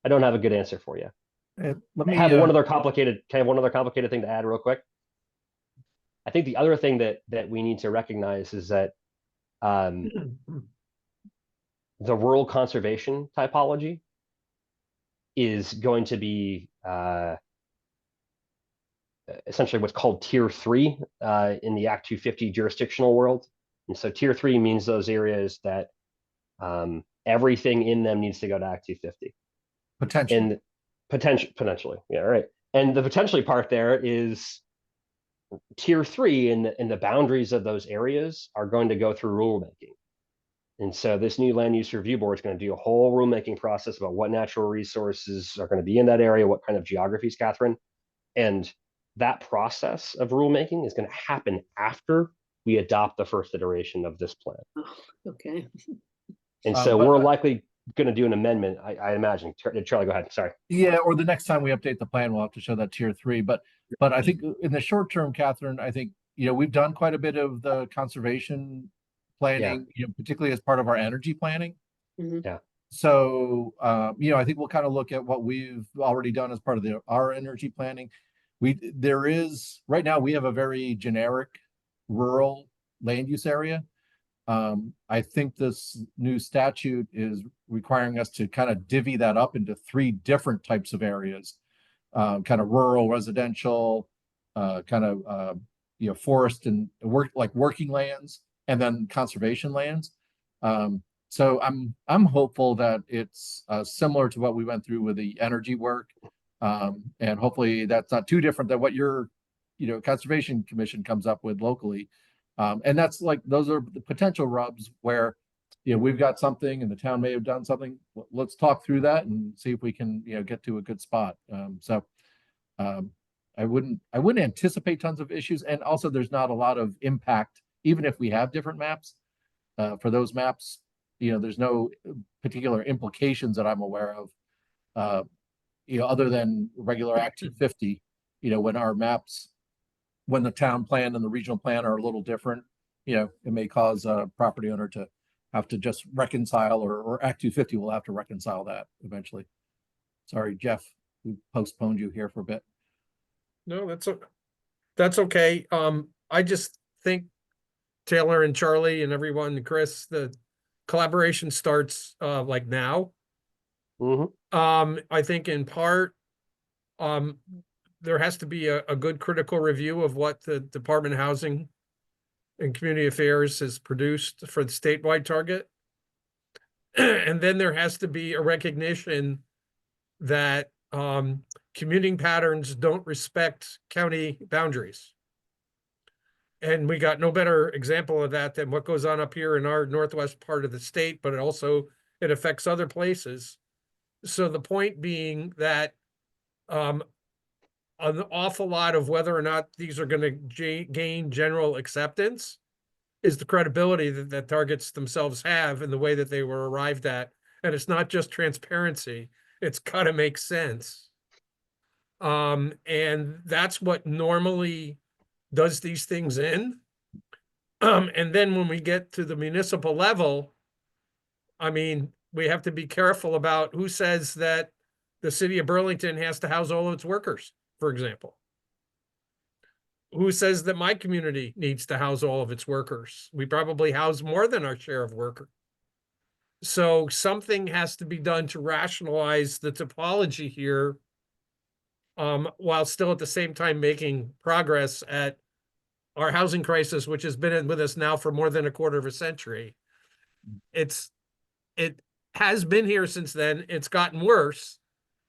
I don't have a good answer for you. Let me have one other complicated thing to add real quick. I think the other thing that we need to recognize is that the rural conservation typology is going to be essentially what's called Tier 3 in the Act 250 jurisdictional world. And so Tier 3 means those areas that everything in them needs to go to Act 250. Potentially. And potentially, yeah, right. And the potentially part there is tier 3 in the boundaries of those areas are going to go through rulemaking. And so this new land use review board is going to do a whole rulemaking process about what natural resources are going to be in that area, what kind of geographies, Catherine. And that process of rulemaking is going to happen after we adopt the first iteration of this plan. Oh, okay. And so But, we're likely going to do an amendment, I imagine. Charlie, go ahead. Sorry. yeah, or the next time we update the plan, we'll have to show that tier 3. But I think in the short term, Catherine, I think, we've done quite a bit of the conservation planning, particularly as part of our energy planning. Mhm. Yeah. So, I think we'll kind of look at what we've already done as part of our energy planning. Right now we have a very generic rural land use area. I think this new statute is requiring us to kind of divvy that up into 3 different types of areas, kind of rural, residential, forest and working lands, and then conservation lands. So I'm hopeful that it's similar to what we went through with the energy work, and hopefully that's not too different than what your Conservation Commission comes up with locally. And that's those are the potential rubs where we've got something and the town may have done something. Let's talk through that and see if we can get to a good spot. I wouldn't anticipate tons of issues, and also there's not a lot of impact even if we have different maps. For those maps, there's no particular implications that I'm aware of, other than regular Act 250. When our maps, when the town plan and the regional plan are a little different, it may cause a property owner to have to just reconcile, or Act 250 will have to reconcile that eventually. Sorry, Jeff, we postponed you here for a bit. No, that's okay. I just think Taylor and Charlie and everyone, Chris, the collaboration starts like now. I think in part, there has to be a good critical review of what the Department of Housing and Community Affairs has produced for the statewide target. And then there has to be a recognition that commuting patterns don't respect county boundaries. And we got no better example of that than what goes on up here in our northwest part of the state, but it affects other places. So the point being that an awful lot of whether or not these are going to gain general acceptance is the credibility that targets themselves have and the way that they were arrived at. And it's not just transparency, it's got to make sense. And that's what normally does these things in. And then when we get to the municipal level, I mean, we have to be careful about who says that the city of Burlington has to house all of its workers, for example. Who says that my community needs to house all of its workers? We probably house more than our share of workers. So something has to be done to rationalize the topology here, while still at the same time making progress at our housing crisis, which has been with us now for more than a quarter of a century. It has been here since then. It's gotten worse,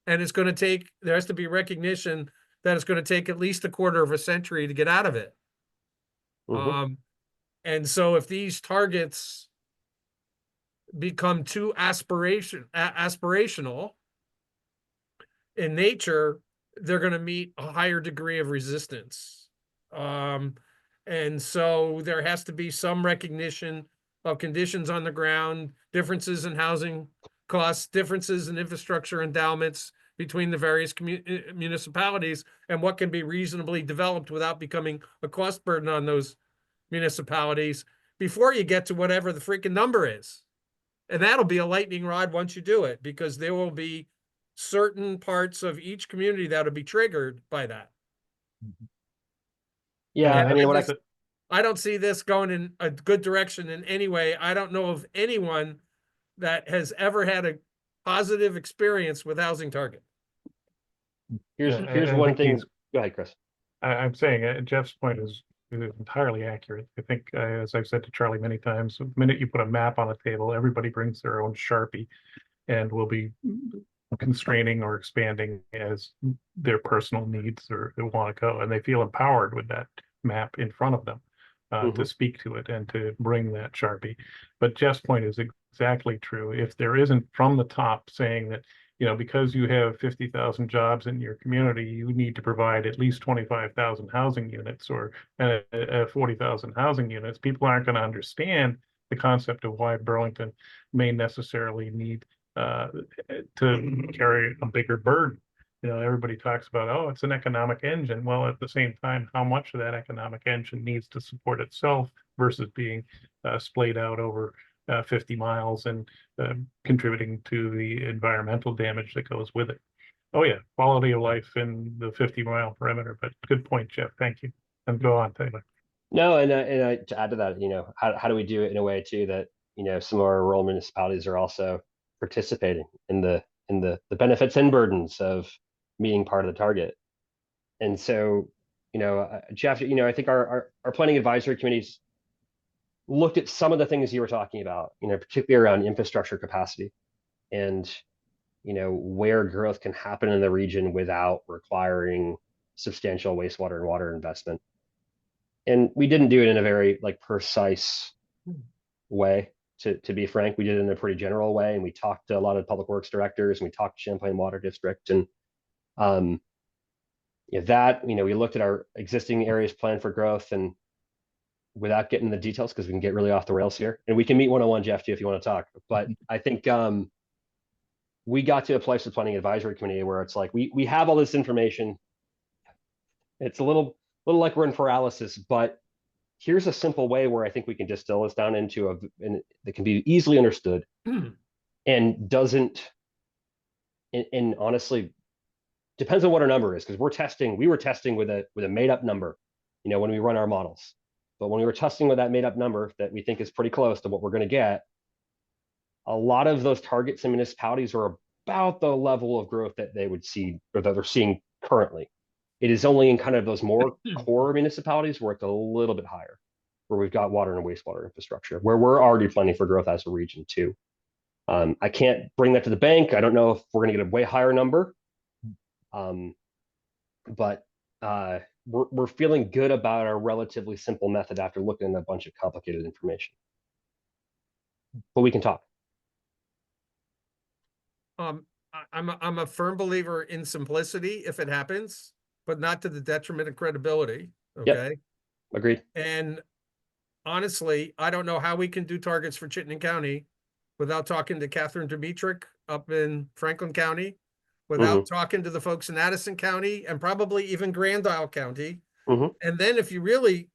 and there has to be recognition that it's going to take at least a quarter of a century to get out of it. And so if these targets become too aspirational in nature, they're going to meet a higher degree of resistance. And so there has to be some recognition of conditions on the ground, differences in housing costs, differences in infrastructure endowments between the various municipalities, and what can be reasonably developed without becoming a cost burden on those municipalities before you get to whatever the freaking number is. And that'll be a lightning rod once you do it, because there will be certain parts of each community that'll be triggered by that. Yeah, I mean, I don't see this going in a good direction in any way. I don't know of anyone that has ever had a positive experience with housing target. Here's one thing. Go ahead, Chris. I'm saying Jeff's point is entirely accurate. I think, as I've said to Charlie many times, the minute you put a map on a table, everybody brings their own Sharpie, and we'll be constraining or expanding as their personal needs or they want to go, and they feel empowered with that map in front of them to speak to it and to bring that Sharpie. But Jeff's point is exactly true. If there isn't from the top saying that, you know, because you have 50,000 jobs in your community, you need to provide at least 25,000 housing units or 40,000 housing units, people aren't going to understand the concept of why Burlington may necessarily need to carry a bigger burden. You know, everybody talks about, oh, it's an economic engine. Well, at the same time, how much of that economic engine needs to support itself versus being splayed out over 50 miles and contributing to the environmental damage that goes with it. Oh yeah, quality of life in the 50-mile perimeter. But good point, Jeff. Thank you. And go on, Taylor. No, and to add to that, you know, how do we do it in a way too that, you know, some of our rural municipalities are also participating in the benefits and burdens of meeting part of the target. And so, you know, Jeff, you know, I think our planning advisory committees looked at some of the things you were talking about, you know, particularly around infrastructure capacity and, you know, where growth can happen in the region without requiring substantial wastewater and water investment. And we didn't do it in a very like precise way, to be frank. We did it in a pretty general way, and we talked to a lot of public works directors, and we talked to Champlain Water District, and yeah, that, you know, we looked at our existing areas planned for growth, and without getting the details, because we can get really off the rails here, and we can meet one-on-one, Jeff, too, if you want to talk. But I think we got to a place with planning advisory committee where it's like we have all this information. It's a little like we're in paralysis, but here's a simple way where I think we can distill this down into that can be easily understood and doesn't, and honestly, depends on what our number is, because we were testing with a made up number, you know, when we run our models. But when we were testing with that made up number that we think is pretty close to what we're going to get, a lot of those targets and municipalities are about the level of growth that they would see or that they're seeing currently. It is only in kind of those more core municipalities where it's a little bit higher, where we've got water and wastewater infrastructure, where we're already planning for growth as a region too. I can't bring that to the bank. I don't know if we're going to get a way higher number, but we're feeling good about our relatively simple method after looking at a bunch of complicated information. But we can talk. I'm a firm believer in simplicity if it happens, but not to the detriment of credibility. Okay. Yep. Agreed. And honestly, I don't know how we can do targets for Chittenden County without talking to Catherine Dimitrick up in Franklin County, without talking to the folks in Addison County and probably even Grand Isle County. And then if you really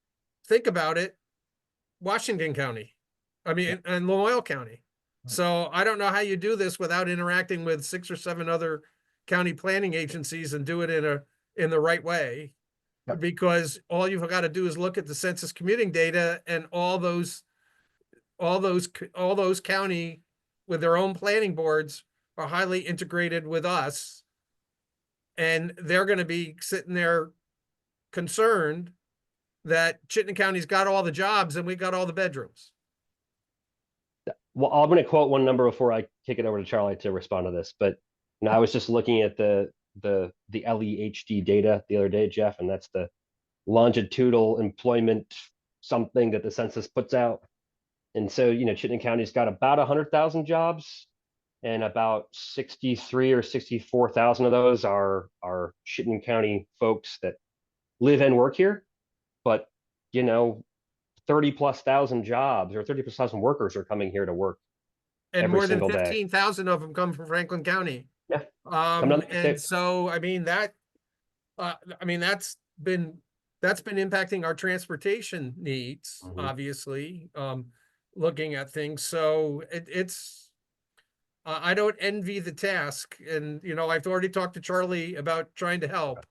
think about it, Washington County, I mean, and Lamoille County. So I don't know how you do this without interacting with 6 or 7 other county planning agencies and do it in the right way. Because all you've got to do is look at the census commuting data, and all those county with their own planning boards are highly integrated with us. And they're going to be sitting there concerned that Chittenden County's got all the jobs and we got all the bedrooms. Well, I'm going to quote one number before I kick it over to Charlie to respond to this. But you know, I was just looking at the LEHD data the other day, Jeff, and that's the longitudinal employment something that the census puts out. And so, you know, Chittenden County's got about 100,000 jobs, and about 63 or 64,000 of those are Chittenden County folks that live and work here. But, you know, 30,000+ jobs or 30,000+ workers are coming here to work. And more than single day. 15,000 of them come from Franklin County. Yeah. And so, I mean, that's been impacting our transportation needs, obviously, looking at things. So it's, I don't envy the task. And, you know, I've already talked to Charlie about trying to help.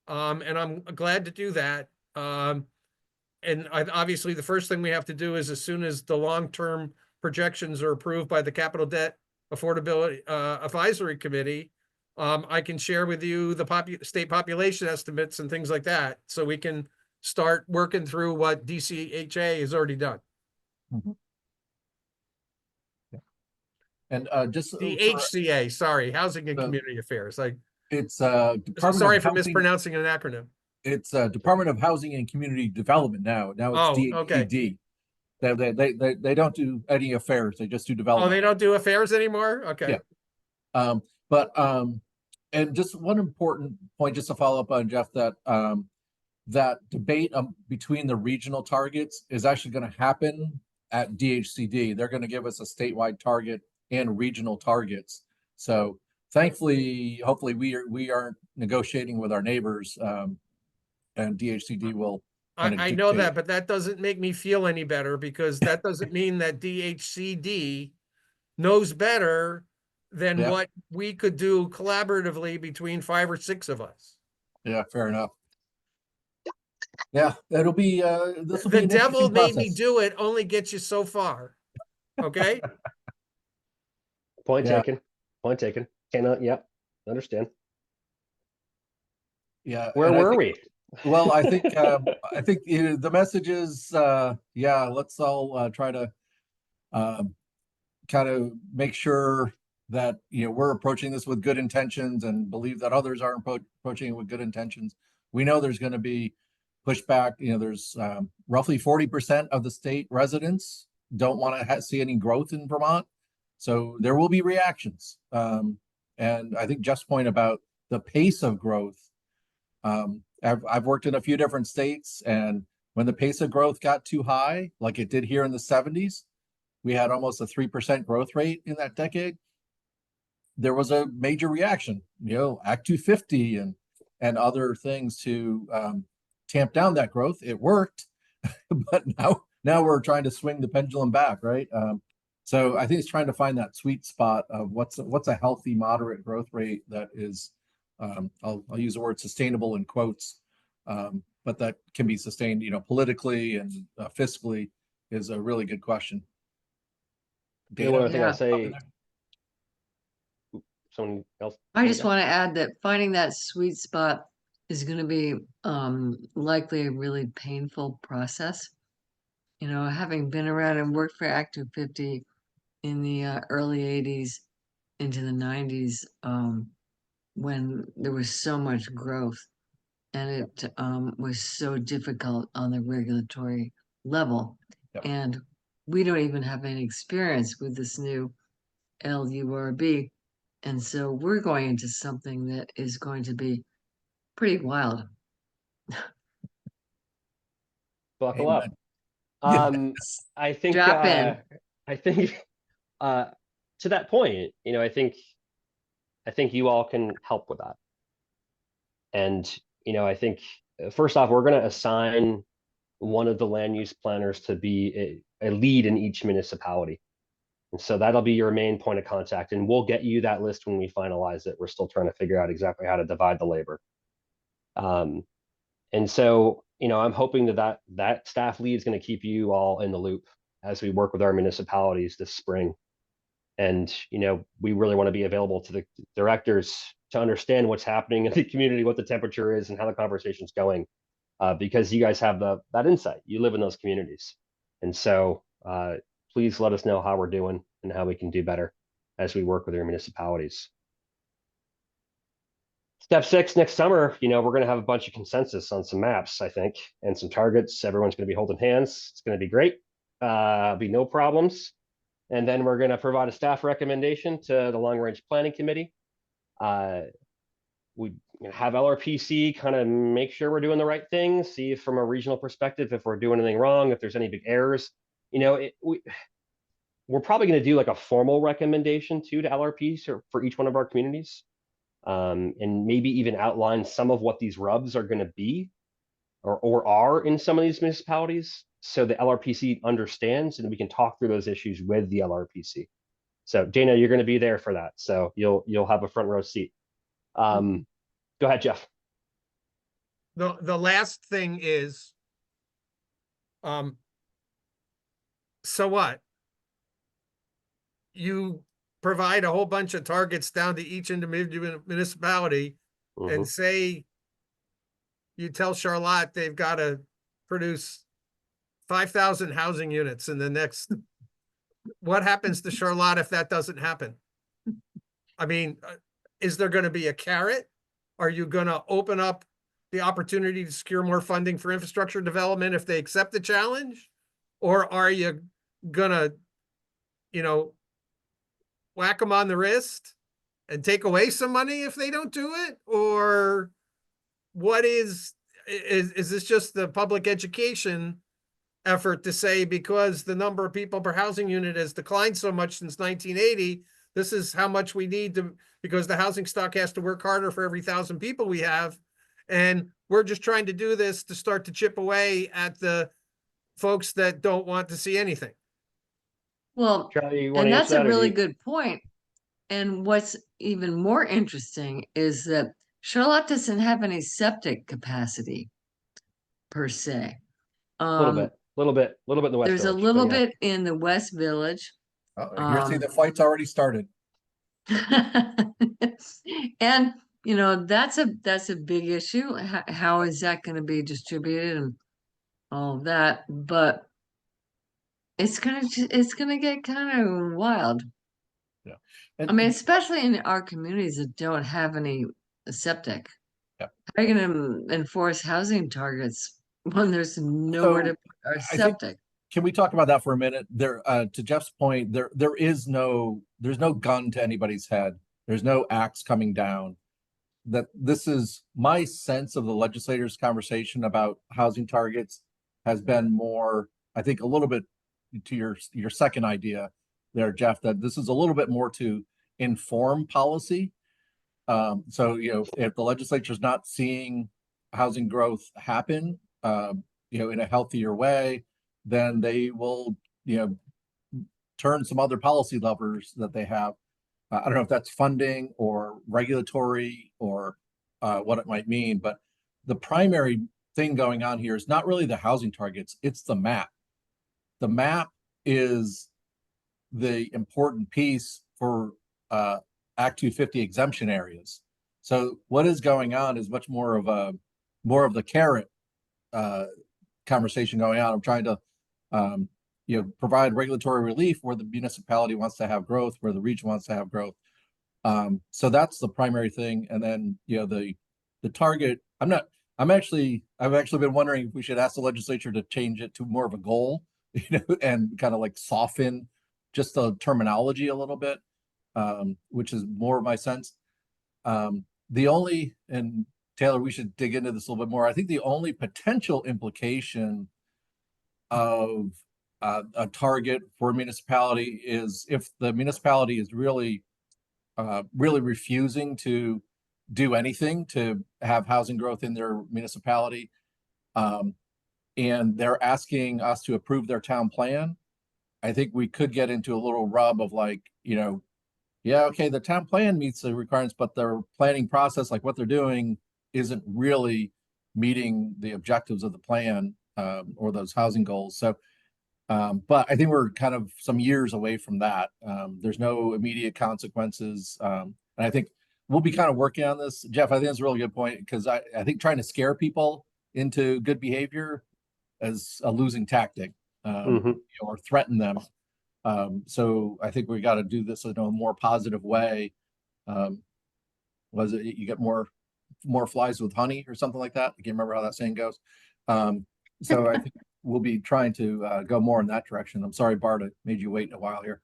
And I'm glad to do that. And obviously the first thing we have to do is, as soon as the long-term projections are approved by the Capital Debt Affordability Advisory Committee, I can share with you the state population estimates and things like that, so we can start working through what DCHA has already done. And just The for- HCA, sorry, Housing and Uh, Community Affairs. Like, it's Department sorry of for Housing- mispronouncing an acronym. It's Department of Housing and Community Development now. Now it's Oh, okay. DHCD. They don't do any affairs. They just do Oh, development. they don't do affairs anymore? Okay. Yeah. And just one important point, just to follow up on Jeff, that that debate between the regional targets is actually going to happen at DHCD. They're going to give us a statewide target and regional targets. So thankfully, hopefully we aren't negotiating with our neighbors, and DHCD will. I know that, but that doesn't make me feel any better, because that doesn't mean that DHCD knows better than what we could do collaboratively between 5 or 6 of us. Yeah, fair enough. Yeah, it'll be this will The be an devil interesting made me process. do it only gets you so far. Okay. Point taken. Point taken. Cannot. Yep. Understand. Yeah. Where were we? Well, I think the message is yeah, let's all try to kind of make sure that we're approaching this with good intentions and believe that others are approaching it with good intentions. We know there's going to be pushback. There's roughly 40% of the state residents don't want to see any growth in Vermont, so there will be reactions. And I think Jeff's point about the pace of growth. I've worked in a few different states, and when the pace of growth got too high, like it did here in the 70s, we had almost a 3% growth rate in that decade. There was a major reaction, Act 250 and other things to tamp down that growth. It worked, but now we're trying to swing the pendulum back, right? So I think it's trying to find that sweet spot of what's a healthy, moderate growth rate that is, I'll use the word sustainable in quotes, but that can be sustained, politically and fiscally, is a really good question. One other thing I'll say. Someone else. I just want to add that finding that sweet spot is going to be likely a really painful process. Having been around and worked for Act 250 in the early 80s into the 90s, when there was so much growth and it was so difficult on the regulatory level. Yep. And we don't even have any experience with this new LURB. And so we're going into something that is going to be pretty wild. Buckle Amen. up. I think Drop in. I think to that point, I think you all can help with that. And I think first off, we're going to assign one of the land use planners to be a lead in each municipality. And so that'll be your main point of contact, and we'll get you that list when we finalize it. We're still trying to figure out exactly how to divide the labor. And so, I'm hoping that staff lead is going to keep you all in the loop as we work with our municipalities this spring. And, we really want to be available to the directors to understand what's happening in the community, what the temperature is and how the conversation's going, because you guys have that insight. You live in those communities. And so, please let us know how we're doing and how we can do better as we work with your municipalities. Step 6, next summer, we're going to have a bunch of consensus on some maps, I think, and some targets. Everyone's going to be holding hands. It's going to be great. Be no problems. And then we're going to provide a staff recommendation to the Long Range Planning Committee. We have LRPC kind of make sure we're doing the right thing, see if from a regional perspective, if we're doing anything wrong, if there's any big errors. We're probably going to do like a formal recommendation to LRP for each one of our communities, and maybe even outline some of what these rubs are going to be or are in some of these municipalities, so the LRPC understands and we can talk through those issues with the LRPC. So Dana, you're going to be there for that, so you'll have a front row seat. Go ahead, Jeff. The last thing is, so what? You provide a whole bunch of targets down to each individual municipality, and say, you tell Charlotte they've got to produce 5,000 housing units in the next what happens to Charlotte if that doesn't happen? I mean, is there going to be a carrot? Are you going to open up the opportunity to secure more funding for infrastructure development if they accept the challenge? Or are you going to, you know, whack them on the wrist and take away some money if they don't do it? Or what is this just the public education effort to say, because the number of people per housing unit has declined so much since 1980, this is how much we need to, because the housing stock has to work harder for every 1,000 people we have. And we're just trying to do this to start to chip away at the folks that don't want to see anything. Well, Charlie, you want and to that's answer a that, or really you? good point. And what's even more interesting is that Charlotte doesn't have any septic capacity per se. Little bit in the West There's a Village, little but yeah. bit in the West Village. You see the fight's already started. And you know, that's a big issue. How is that going to be distributed and all of that? But it's gonna get kind of wild. Yeah. I mean, especially in our communities that don't have any septic. Yeah. How are you going to enforce housing targets when there's nowhere to put our I think, septic? can we talk about that for a minute? There, to Jeff's point, there's no gun to anybody's head. There's no axe coming down. That this is my sense of the legislators' conversation about housing targets has been more, I think, a little bit to your second idea there, Jeff, that this is a little bit more to inform policy. So, you know, if the legislature is not seeing housing growth happen, you know, in a healthier way, then they will, you know, turn some other policy levers that they have. I don't know if that's funding or regulatory or what it might mean, but the primary thing going on here is not really the housing targets, it's the map. The map is the important piece for Act 250 exemption areas. So what is going on is much more of the carrot conversation going on. I'm trying to you know, provide regulatory relief where the municipality wants to have growth, where the region wants to have growth. So that's the primary thing. And then, you know, the target, I've actually been wondering if we should ask the legislature to change it to more of a goal, you know, and kind of like soften just the terminology a little bit, which is more of my sense. The only, and Taylor, we should dig into this a little bit more. I think the only potential implication of a target for a municipality is if the municipality is really refusing to do anything to have housing growth in their municipality, and they're asking us to approve their town plan. I think we could get into a little rub of like, you know, yeah, okay, the town plan meets the requirements, but their planning process, like what they're doing, isn't really meeting the objectives of the plan or those housing goals. So, but I think we're kind of some years away from that. There's no immediate consequences. And I think we'll be kind of working on this. Jeff, I think that's a really good point, because I think trying to scare people into good behavior is a losing tactic, or threaten them. So I think we got to do this in a more positive way. Was it you get more flies with honey or something like that? I can't remember how that saying goes. So I think we'll be trying to go more in that direction. I'm sorry, Bart, I made you wait a while here.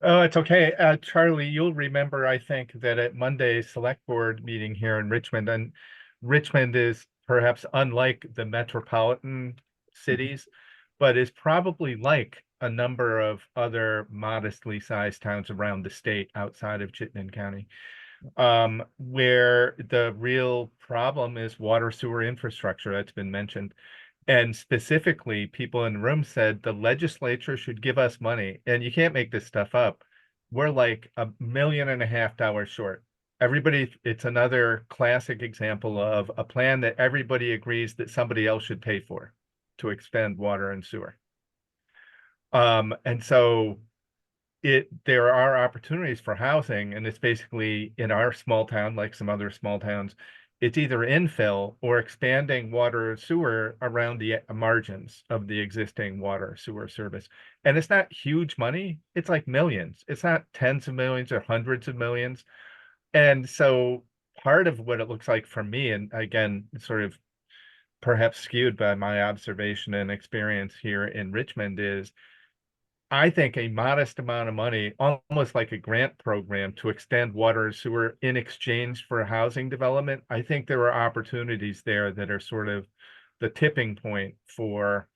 Oh, it's okay. Charlie, you'll remember, I think, that at Monday's select board meeting here in Richmond, and Richmond is perhaps unlike the metropolitan cities, but is probably like a number of other modestly sized towns around the state outside of Chittenden County, where the real problem is water sewer infrastructure that's been mentioned. And specifically, people in the room said the legislature should give us money. And you can't make this stuff up. We're like $1.5 million short. Everybody, it's another classic example of a plan that everybody agrees that somebody else should pay for to expand water and sewer. And so there are opportunities for housing, and it's basically in our small town, like some other small towns, it's either infill or expanding water sewer around the margins of the existing water sewer service. And it's not huge money. It's like millions. It's not tens of millions or hundreds of millions. And so part of what it looks like for me, and again, sort of perhaps skewed by my observation and experience here in Richmond, is I think a modest amount of money, almost like a grant program to extend water and sewer in exchange for housing development. I think there are opportunities there that are sort of the tipping point for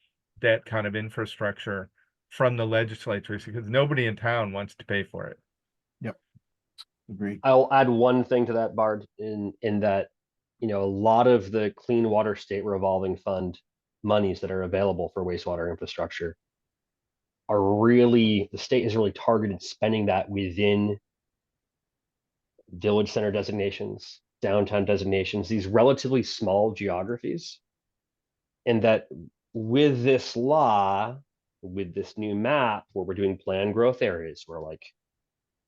that kind of infrastructure from the legislatures, because nobody in town wants to pay for it. Yep. Agreed. I'll add one thing to that, Bard, in that, a lot of the Clean Water State Revolving Fund monies that are available for wastewater infrastructure are really, the state has really targeted spending that within village center designations, downtown designations, these relatively small geographies. And that with this law, with this new map where we're doing planned growth areas, where like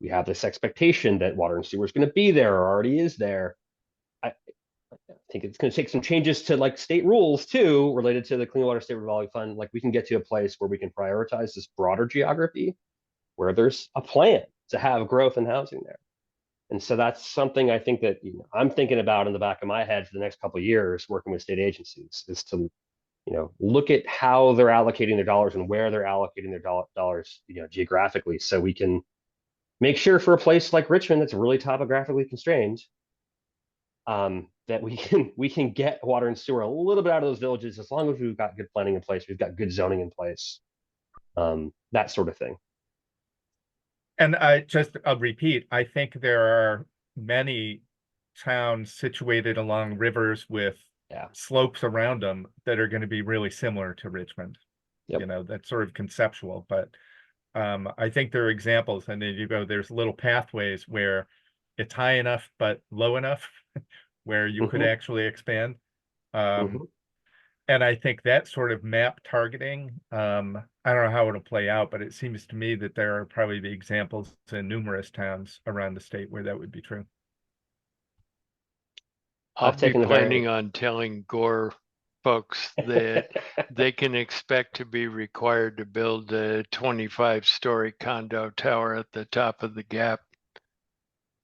we have this expectation that water and sewer is going to be there or already is there. I think it's going to take some changes to like state rules too, related to the Clean Water State Revolving Fund. Like we can get to a place where we can prioritize this broader geography where there's a plan to have growth and housing there. And so that's something I think that I'm thinking about in the back of my head for the next couple of years, working with state agencies, is to look at how they're allocating their dollars and where they're allocating their dollars geographically, so we can make sure for a place like Richmond that's really topographically constrained, that we can get water and sewer a little bit out of those villages, as long as we've got good planning in place, we've got good zoning in place, that sort of thing. And I'll repeat, I think there are many towns situated along rivers with slopes around them that are going to be really similar to Richmond. Yep. That's sort of conceptual, but I think there are examples, and then there's little pathways where it's high enough but low enough where you could actually expand. And I think that sort of map targeting, I don't know how it'll play out, but it seems to me that there are probably the examples in numerous towns around the state where that would be true. I'll be planning on telling Gore folks that they can expect to be required to build a 25-story condo tower at the top of the gap.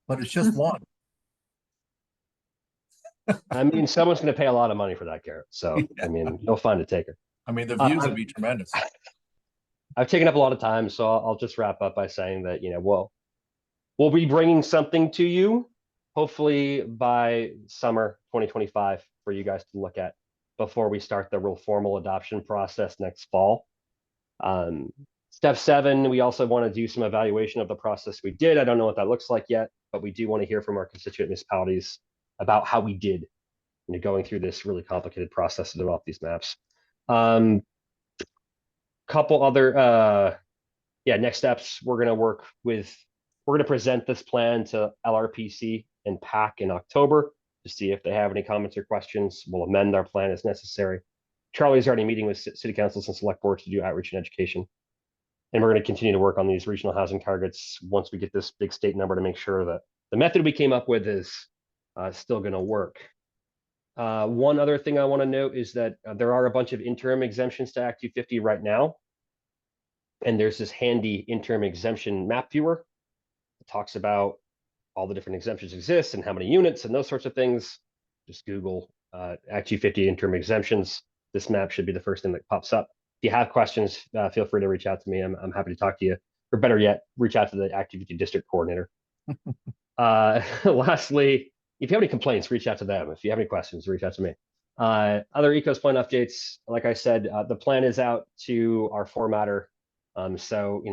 But it's just one. I mean, someone's going to pay a lot of money for that, Garrett. So, I mean, you'll find a taker. I mean, the views would be tremendous. I've taken up a lot of time, so I'll just wrap up by saying that, we'll be bringing something to you, hopefully by summer 2025, for you guys to look at before we start the real formal adoption process next fall. Step 7, we also want to do some evaluation of the process we did. I don't know what that looks like yet, but we do want to hear from our constituent municipalities about how we did going through this really complicated process to develop these maps. Couple other next steps. We're going to present this plan to LRPC and PAC in October to see if they have any comments or questions. We'll amend our plan as necessary. Charlie's already meeting with city councils and select boards to do outreach and education. And we're going to continue to work on these regional housing targets once we get this big state number, to make sure that the method we came up with is still going to work. One other thing I want to note is that there are a bunch of interim exemptions to Act 250 right now. And there's this handy interim exemption map viewer that talks about all the different exemptions exist and how many units and those sorts of things. Just Google Act 250 interim exemptions. This map should be the first thing that pops up. If you have questions, feel free to reach out to me. I'm happy to talk to you. Or better yet, reach out to the Act 250 district coordinator. Lastly, if you have any complaints, reach out to them. If you have any questions, reach out to me. Other Ecos Plan updates, like I said, the plan is out to our formatter. So,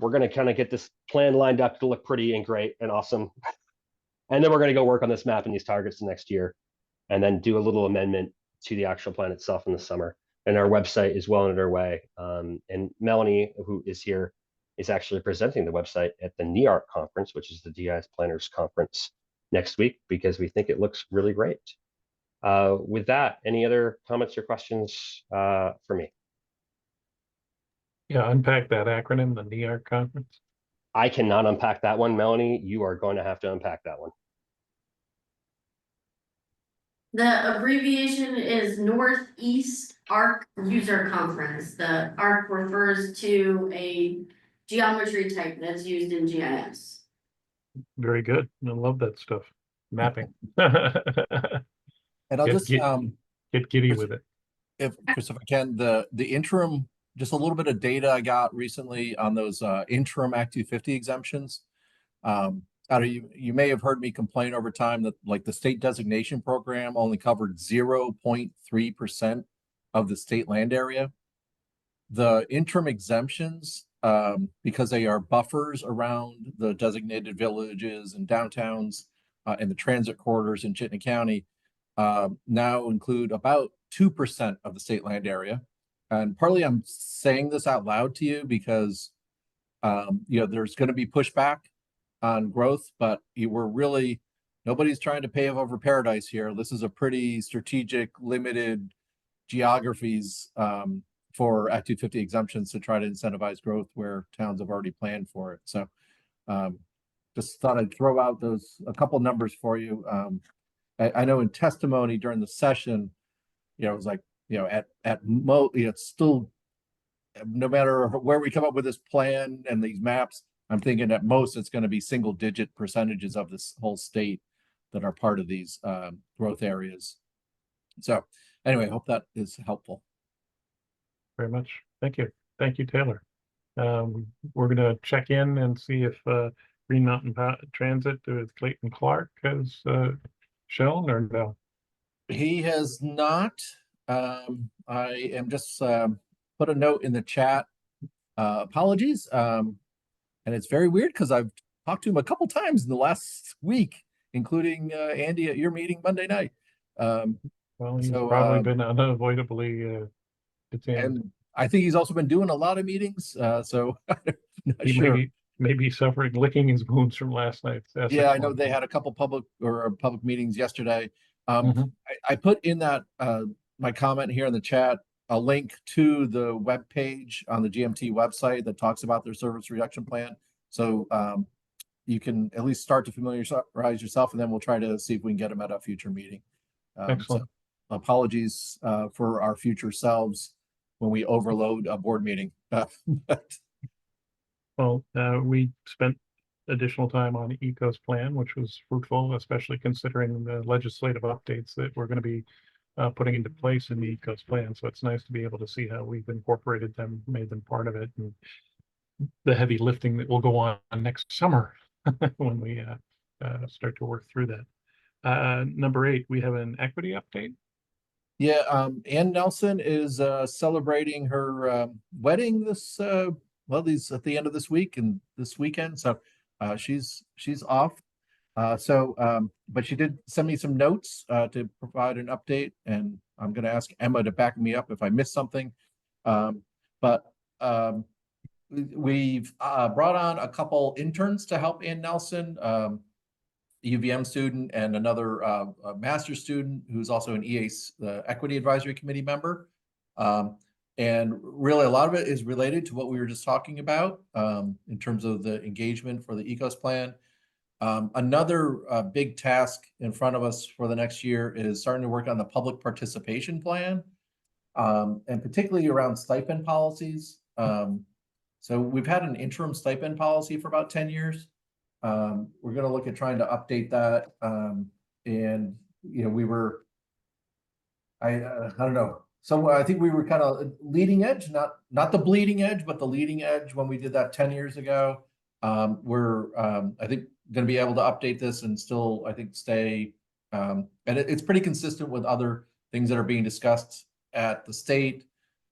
we're going to kind of get this plan lined up to look pretty and great and awesome. And then we're going to go work on this map and these targets next year, and then do a little amendment to the actual plan itself in the summer. And our website is well underway. And Melanie, who is here, is actually presenting the website at the NEARC conference, which is the DIS Planners Conference next week, because we think it looks really great. With that, any other comments or questions for me? Yeah, unpack that acronym, the NEARC conference. I cannot unpack that one, Melanie. You are going to have to unpack that one. The abbreviation is Northeast Arc User Conference. The ARC refers to a geometry type that's used in GIS. Very good. I love that stuff. Mapping. And I'll just get giddy with it. If Chris, if I can, the interim, just a little bit of data I got recently on those interim Act 250 exemptions. You may have heard me complain over time that like the state designation program only covered 0.3% of the state land area. The interim exemptions, because they are buffers around the designated villages and downtowns and the transit corridors in Chittenden County, now include about 2% of the state land area. And partly I'm saying this out loud to you because there's going to be pushback on growth, but nobody's trying to pave over paradise here. This is a pretty strategic, limited geographies for Act 250 exemptions to try to incentivize growth where towns have already planned for it. So just thought I'd throw out a couple numbers for you. I know in testimony during the session, it was like, it's still, no matter where we come up with this plan and these maps, I'm thinking at most it's going to be single-digit percentages of this whole state that are part of these growth areas. So anyway, I hope that is helpful. Very much. Thank you. Thank you, Taylor. We're going to check in and see if Green Mountain Transit with Clayton Clark has shown or no. He has not. I am just put a note in the chat. Apologies. And it's very weird because I've talked to him a couple times in the last week, including Andy at your meeting Monday night. Well, he's probably been unavoidably detained. And I think he's also been doing a lot of meetings. So I'm not sure. May be suffering, licking his wounds from last night. Yeah, I know they had a couple public meetings yesterday. I put in that my comment here in the chat a link to the web page on the GMT website that talks about their service reduction plan. So you can at least start to familiarize yourself, and then we'll try to see if we can get them at a future meeting. Excellent. So apologies for our future selves when we overload a board meeting. Well, we spent additional time on ECO's plan, which was fruitful, especially considering the legislative updates that we're going to be putting into place in the ECO's plan. So it's nice to be able to see how we've incorporated them, made them part of it, and the heavy lifting that will go on next summer when we start to work through that. Number 8, we have an equity update. Yeah, Ann Nelson is celebrating her wedding this these at the end of this week and this weekend. So she's off. But she did send me some notes to provide an update, and I'm going to ask Emma to back me up if I missed something. We've brought on a couple interns to help Ann Nelson, a UVM student and another master's student who's also an EACE, the Equity Advisory Committee member. And really a lot of it is related to what we were just talking about in terms of the engagement for the ECOS plan. Another big task in front of us for the next year is starting to work on the public participation plan, and particularly around stipend policies. So we've had an interim stipend policy for about 10 years. We're going to look at trying to update that. And, I don't know. So I think we were kind of leading edge, not the bleeding edge, but the leading edge when we did that 10 years ago. We're, I think, going to be able to update this and still, I think, stay. And it's pretty consistent with other things that are being discussed at the state,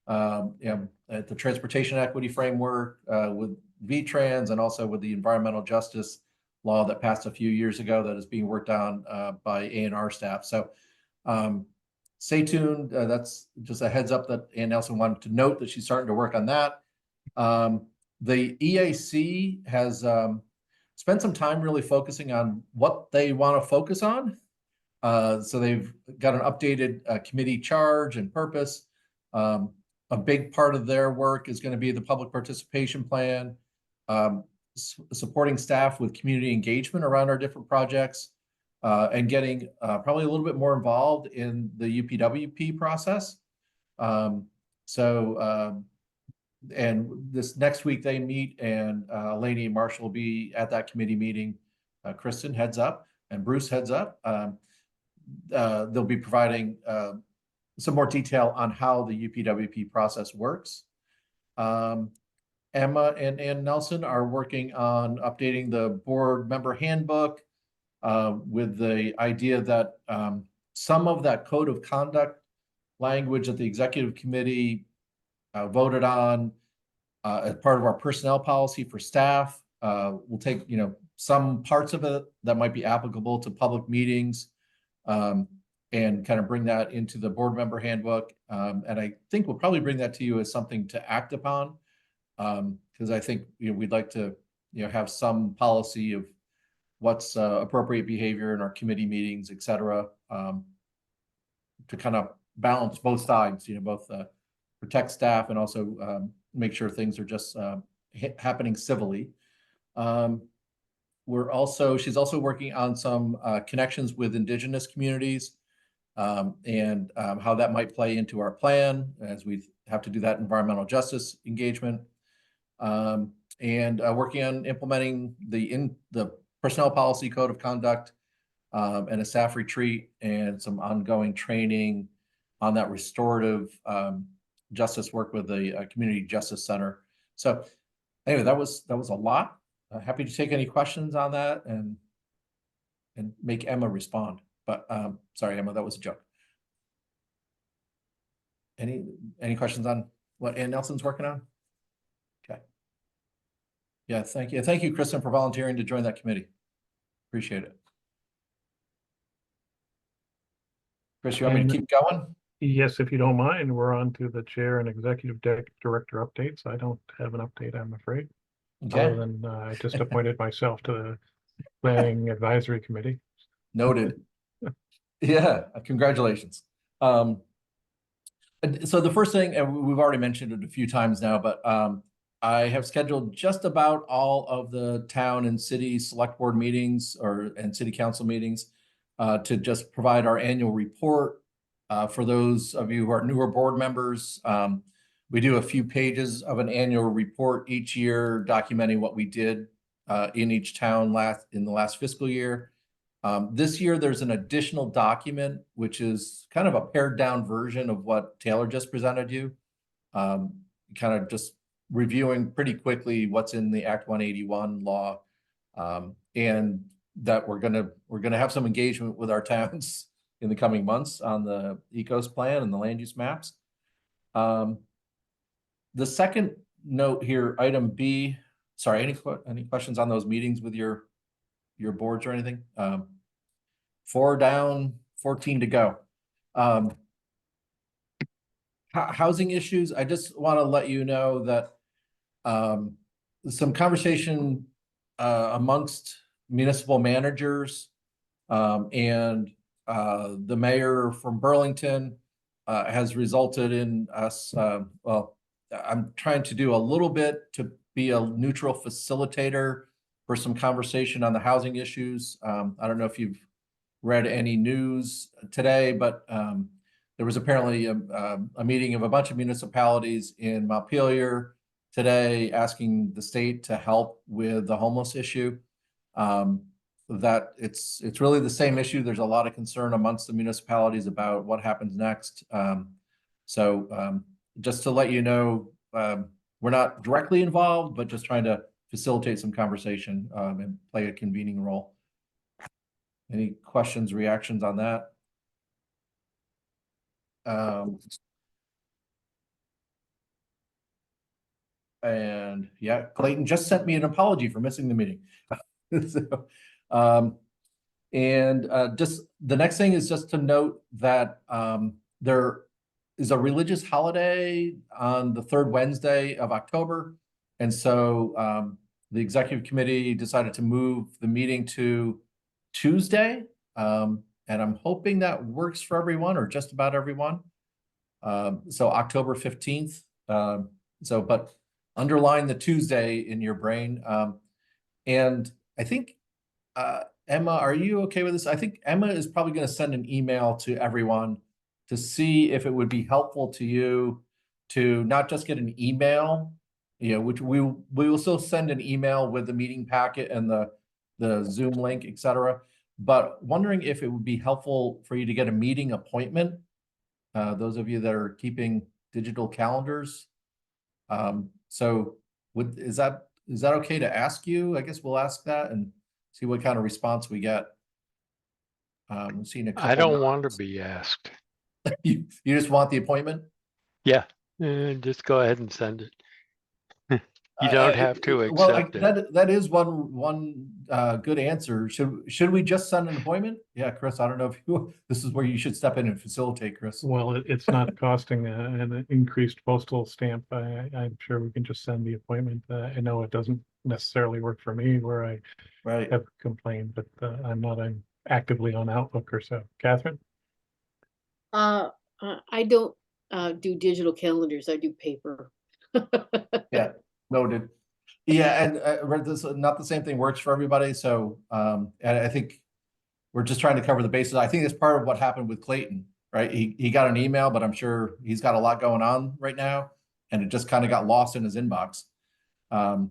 at the transportation equity framework, with VTrans, and also with the environmental justice law that passed a few years ago that is being worked on by A&R staff. So stay tuned. That's just a heads up that Ann Nelson wanted to note that she's starting to work on that. The EAC has spent some time really focusing on what they want to focus on. So they've got an updated committee charge and purpose. A big part of their work is going to be the public participation plan, supporting staff with community engagement around our different projects, and getting probably a little bit more involved in the UPWP process. And this next week they meet, and Lainey and Marshall will be at that committee meeting. Kristen heads up and Bruce heads up. They'll be providing some more detail on how the UPWP process works. Emma and Ann Nelson are working on updating the board member handbook with the idea that some of that code of conduct language that the executive committee voted on as part of our personnel policy for staff. We'll take, some parts of it that might be applicable to public meetings and kind of bring that into the board member handbook. And I think we'll probably bring that to you as something to act upon, because I think we'd like to have some policy of what's appropriate behavior in our committee meetings, et cetera, to kind of balance both sides, both protect staff and also make sure things are just happening civilly. She's also working on some connections with Indigenous communities and how that might play into our plan as we have to do that environmental justice engagement, and working on implementing the personnel policy code of conduct and a staff retreat and some ongoing training on that restorative justice work with the Community Justice Center. So anyway, that was a lot. Happy to take any questions on that and make Emma respond. But sorry, Emma, that was a joke. Any questions on what Ann Nelson's working on? Okay. Yeah, thank you. Thank you, Kristen, for volunteering to join that committee. Appreciate it. Chris, you want me to keep going? Yes, if you don't mind, we're on to the chair and executive director updates. I don't have an update, I'm afraid. Okay. Other than I just appointed myself to the planning advisory committee. Noted. Yeah, congratulations. So the first thing, and we've already mentioned it a few times now, but I have scheduled just about all of the town and city select board meetings and city council meetings to just provide our annual report. For those of you who are newer board members, we do a few pages of an annual report each year documenting what we did in each town in the last fiscal year. This year, there's an additional document, which is kind of a pared down version of what Taylor just presented you. Kind of just reviewing pretty quickly what's in the Act 181 law, and that we're gonna have some engagement with our towns in the coming months on the ECOS plan and the land use maps. The second note here, item B. Sorry, any questions on those meetings with your boards or anything? 4 down, 14 to go. Housing issues. I just want to let you know that some conversation amongst municipal managers and the mayor from Burlington has resulted in us, well, I'm trying to do a little bit to be a neutral facilitator for some conversation on the housing issues. I don't know if you've read any news today, but there was apparently a meeting of a bunch of municipalities in Montpelier today asking the state to help with the homeless issue. That it's really the same issue. There's a lot of concern amongst the municipalities about what happens next. So just to let you know, we're not directly involved, but just trying to facilitate some conversation and play a convening role. Any questions, reactions on that? And yeah, Clayton just sent me an apology for missing the meeting. So, just the next thing is just to note that there is a religious holiday on the third Wednesday of October. And so the executive committee decided to move the meeting to Tuesday. And I'm hoping that works for everyone or just about everyone. So October 15th. But underline the Tuesday in your brain. And I think Emma, are you okay with this? I think Emma is probably going to send an email to everyone to see if it would be helpful to you to not just get an email, which we will still send an email with the meeting packet and the Zoom link, et cetera. But wondering if it would be helpful for you to get a meeting appointment. Those of you that are keeping digital calendars. So is that okay to ask you? I guess we'll ask that and see what kind of response we get. Seeing a couple I don't want to nods. be asked. You just want the appointment? Yeah, just go ahead and send it. You don't have to Well, accept it. that is one good answer. Should we just send an appointment? Yeah, Chris, I don't know if this is where you should step in and facilitate, Chris. Well, it's not costing an increased postal stamp. I'm sure we can just send the appointment. I know it doesn't necessarily work for me where I have complained, but I'm actively on Outlook or so. Catherine? I don't do digital calendars. I do paper. Yeah, noted. Yeah, and this not the same thing works for everybody. So and I think we're just trying to cover the bases. I think that's part of what happened with Clayton, right? He got an email, but I'm sure he's got a lot going on right now, and it just kind of got lost in his inbox. And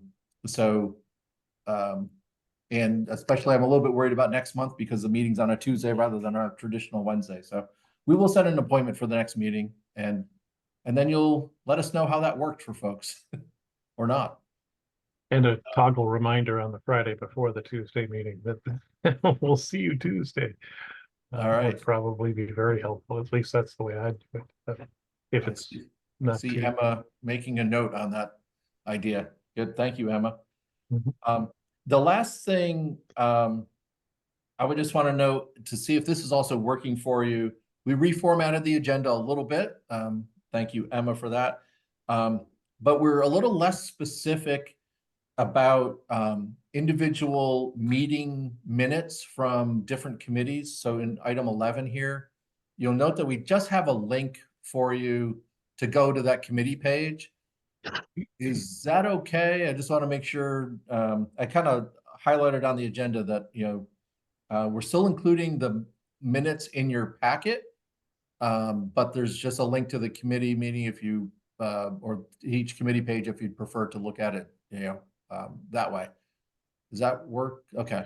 especially I'm a little bit worried about next month because the meeting's on a Tuesday rather than our traditional Wednesday. So we will set an appointment for the next meeting, and then you'll let us know how that worked for folks or not. And a toggle reminder on the Friday before the Tuesday meeting that we'll see you Tuesday. All right. Would probably be very helpful. At least that's the way I'd do it. If it's not see too... Emma making a note on that idea. Good. Thank you, Emma. Mm-hmm. The last thing I would just want to note to see if this is also working for you. We reformatted the agenda a little bit. Thank you, Emma, for that. But we're a little less specific about individual meeting minutes from different committees. So in item 11 here, you'll note that we just have a link for you to go to that committee page. Is that okay? I just want to make sure. I kind of highlighted on the agenda that we're still including the minutes in your packet, but there's just a link to the committee meeting if you or each committee page if you'd prefer to look at it that way. Does that work? Okay.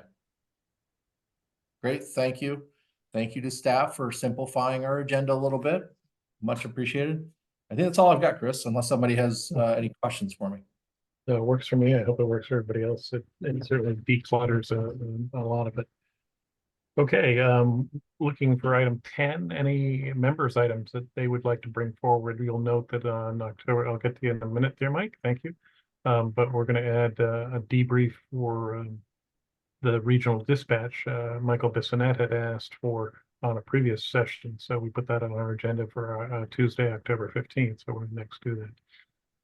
Great. Thank you. Thank you to staff for simplifying our agenda a little bit. Much appreciated. I think that's all I've got, Chris, unless somebody has any questions for me. It works for me. I hope it works for everybody else. It certainly declutters a lot of it. Okay, looking for item 10, any members' items that they would like to bring forward. You'll note that on October, I'll get to you in a minute there, Mike. Thank you. But we're going to add a debrief for the regional dispatch. Michael Bissonette had asked for on a previous session. So we put that on our agenda for Tuesday, October 15th. So we're next to that.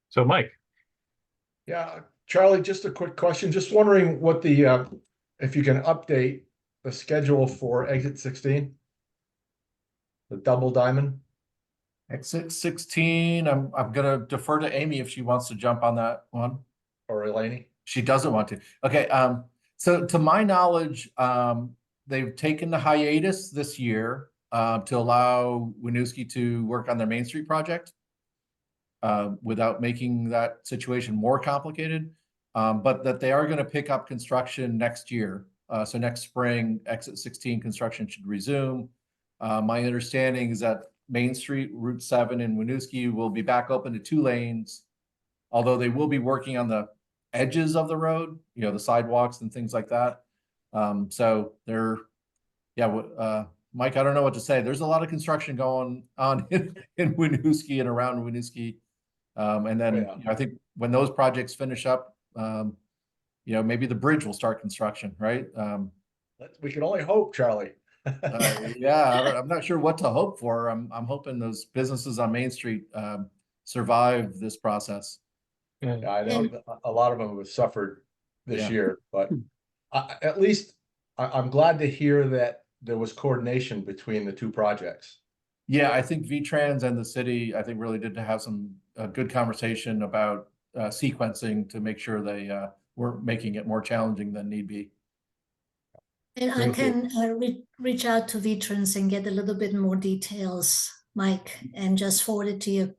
So Mike. Yeah, Charlie, just a quick question. Just wondering what the, if you can update the schedule for exit 16, the double diamond. Exit 16, I'm going to defer to Amy if she wants to jump on that one. Or Eleni? She doesn't want to. Okay, so to my knowledge, they've taken the hiatus this year to allow Winooski to work on their Main Street project without making that situation more complicated, but that they are going to pick up construction next year. So next spring, exit 16 construction should resume. My understanding is that Main Street, Route 7 in Winooski will be back open to 2 lanes, although they will be working on the edges of the road, the sidewalks and things like that. So they're, Mike, I don't know what to say. There's a lot of construction going on in Winooski and around Winooski. And then I think when those projects finish up, maybe the bridge will start construction, right? We can only hope, Charlie. I'm not sure what to hope for. I'm hoping those businesses on Main Street survive this process. Yeah, I know a lot of them have suffered this year, but at least I'm glad to hear that there was coordination between the 2 projects. Yeah, I think VTrans and the city, I think really did to have some good conversation about sequencing to make sure they weren't making it more challenging than need be. And I Thank you. can reach out to Veterans and get a little bit more details, Mike, and just forward it to you.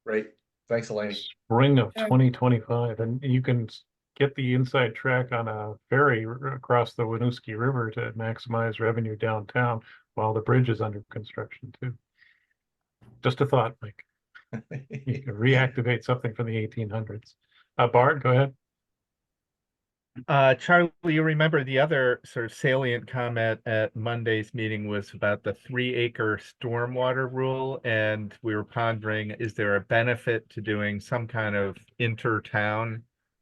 Great. Thanks, Elaine. Spring of Sure. 2025, and you can get the inside track on a ferry across the Winooski River to maximize revenue downtown while the bridge is under construction too. Just a thought, Mike. You can reactivate something from the 1800s. Bart, go ahead. Charlie, you remember the other sort of salient comment at Monday's meeting was about the 3-acre stormwater rule, and we were pondering, is there a benefit to doing some kind of inter-town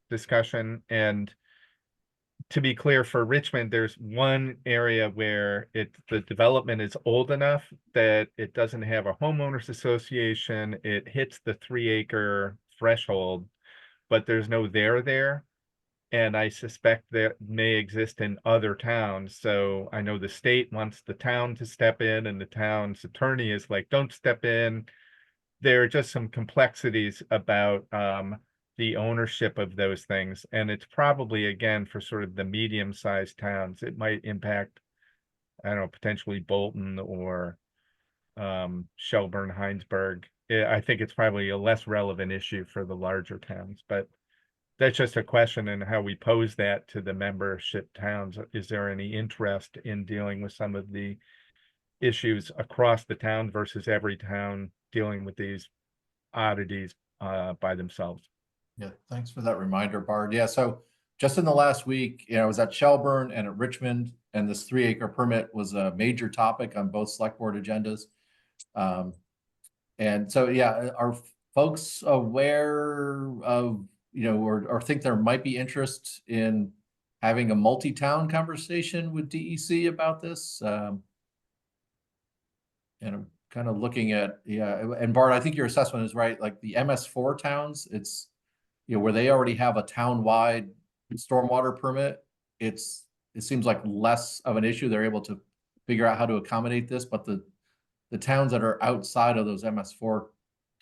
discussion? And to be clear, for Richmond, there's one area where the development is old enough that it doesn't have a homeowners association. It hits the 3-acre threshold, but there's no there. And I suspect that may exist in other towns. So I know the state wants the town to step in, and the town's attorney is like, don't step in. There are just some complexities about the ownership of those things. And it's probably, again, for sort of the medium-sized towns, it might impact, I don't know, potentially Bolton or Shelburne, Heinsberg. I think it's probably a less relevant issue for the larger towns, but that's just a question in how we pose that to the membership towns. Is there any interest in dealing with some of the issues across the town versus every town dealing with these oddities by themselves? Yeah, thanks for that reminder, Bard. Yeah, so just in the last week, I was at Shelburne and at Richmond, and this 3-acre permit was a major topic on both select board agendas. And so, yeah, are folks aware of, or think there might be interest in having a multi-town conversation with DEC about this? And I'm kind of looking at, and Bart, I think your assessment is right. Like the MS4 towns, it's, where they already have a town-wide stormwater permit, it seems like less of an issue. They're able to figure out how to accommodate this, but the towns that are outside of those MS4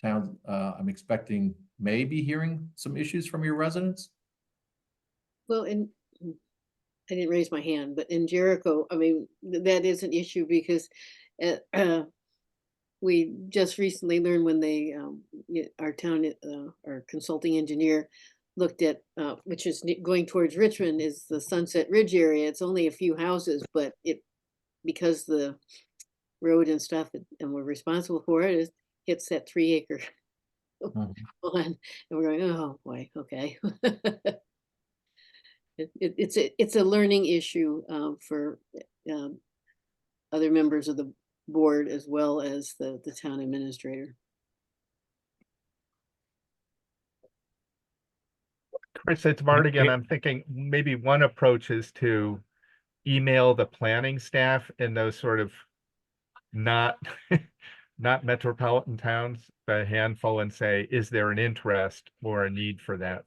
towns, I'm expecting may be hearing some issues from your residents. Well, I didn't raise my hand, but in Jericho, I mean, that is an issue because we just recently learned when they, our town, our consulting engineer looked at, which is going towards Richmond, is the Sunset Ridge area. It's only a few houses, but because the road and stuff, and we're responsible for it, hits that 3-acre one, and we're going, oh boy, okay. It's a learning issue for other members of the board as well as the town administrator. Chris, it's Bart again. I'm thinking maybe one approach is to email the planning staff in those sort of not metropolitan towns, a handful, and say, is there an interest or a need for that?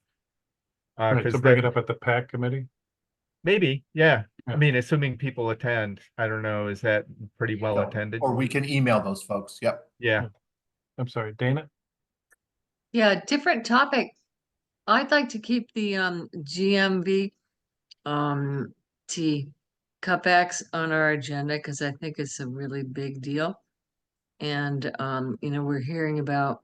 Right, so bring it up at the PAC committee? Maybe, yeah. I mean, assuming people attend, I don't know, is that pretty well attended? Or we can email those folks, yep. Yeah. I'm sorry, Dana? Yeah, different topic. I'd like to keep the GMV T cutbacks on our agenda because I think it's a really big deal. And we're hearing about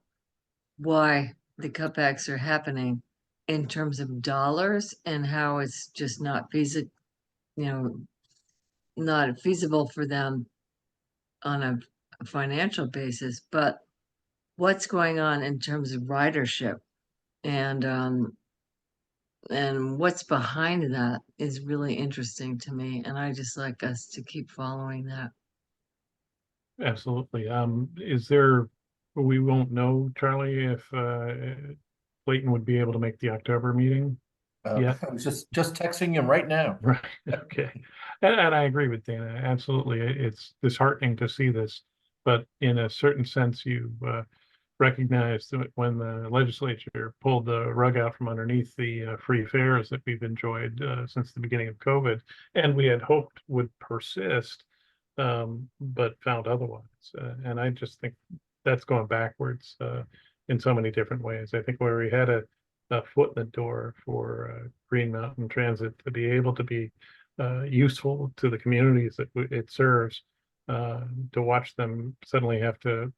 why the cutbacks are happening in terms of dollars and how it's just not feasible, not feasible for them on a financial basis, but what's going on in terms of ridership and what's behind that is really interesting to me, and I just like us to keep following that. Absolutely. We won't know, Charlie, if Clayton would be able to make the October meeting? Yeah, I was just texting him right now. Right. Okay. And I agree with Dana. Absolutely. It's disheartening to see this, but in a certain sense, you recognize that when the legislature pulled the rug out from underneath the free fares that we've enjoyed since the beginning of COVID, and we had hoped would persist, but found otherwise. And I just think that's going backwards in so many different ways. I think where we had a foot in the door for Green Mountain Transit to be able to be useful to the communities that it serves, to watch them suddenly have to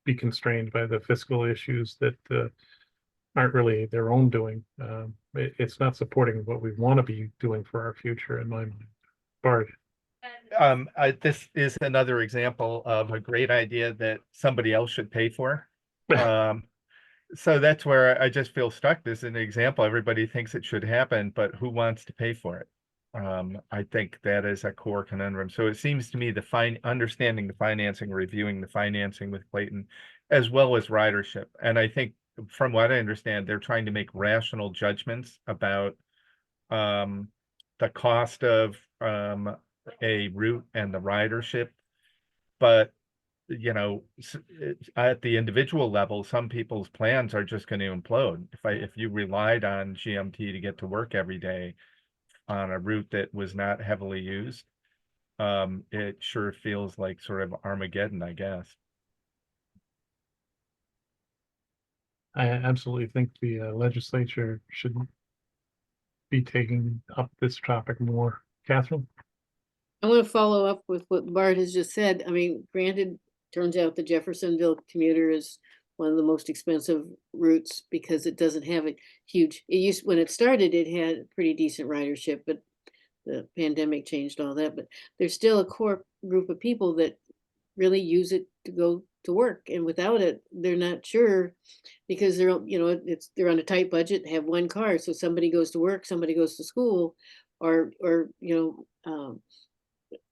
be constrained by the fiscal issues that aren't really their own doing. It's not supporting what we want to be doing for our future, in my mind. Bart. This is another example of a great idea that somebody else should pay for. So that's where I just feel stuck. This is an example. Everybody thinks it should happen, but who wants to pay for it? I think that is a core conundrum. So it seems to me understanding the financing, reviewing the financing with Clayton, as well as ridership. And I think from what I understand, they're trying to make rational judgments about the cost of a route and the ridership. But at the individual level, some people's plans are just going to implode. If you relied on GMT to get to work every day on a route that was not heavily used, it sure feels like sort of Armageddon, I guess. I absolutely think the legislature should be taking up this topic more. Catherine? I want to follow up with what Bart has just said. I mean, granted, turns out the Jeffersonville commuter is one of the most expensive routes because it doesn't have a huge, when it started, it had pretty decent ridership, but the pandemic changed all that. But there's still a core group of people that really use it to go to work, and without it, they're not sure, because they're they're on a tight budget, have one car, so somebody goes to work, somebody goes to school, or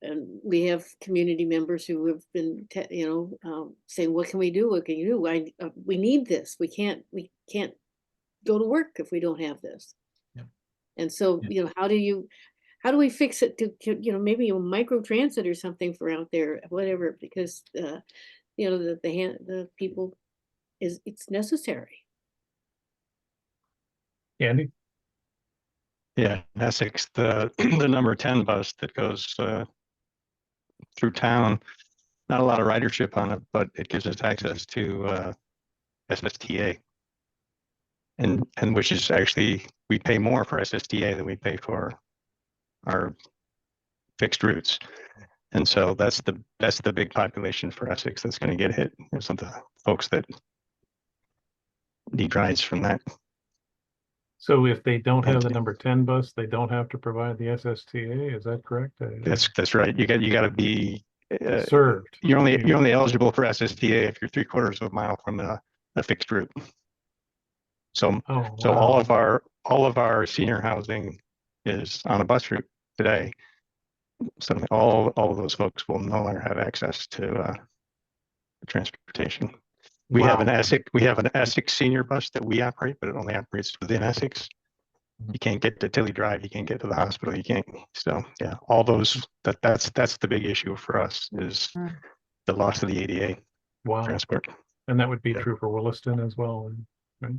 and we have community members who have been saying, what can we do, what can you do, we need this, we can't go to work if we don't have this. Yeah. And so how do we fix it to maybe a micro transit or something for out there, whatever, because the people, it's necessary. Andy? Yeah, in Essex, the the number 10 bus that goes through town, not a lot of ridership on it, but it gives us access to SSTA. And which is actually, we pay more for SSTA than we pay for our fixed routes. And so that's the big population for Essex that's going to get hit. Some of the folks that need rides from that. So if they don't have the number 10 bus, they don't have to provide the SSTA. Is that correct? That's right. You got to be served. You're only eligible for SSTA if you're 3/4 of a mile from a fixed route. So so all of our senior housing is on a bus route today. So all of those folks will no longer have access to transportation. We have an Essex senior bus that we operate, but it only operates within Essex. You can't get to Tilly Drive, you can't get to the hospital, you can't. So yeah, all those that's the big issue for us, is the loss of the ADA transport. And that would be true for Williston as well, right?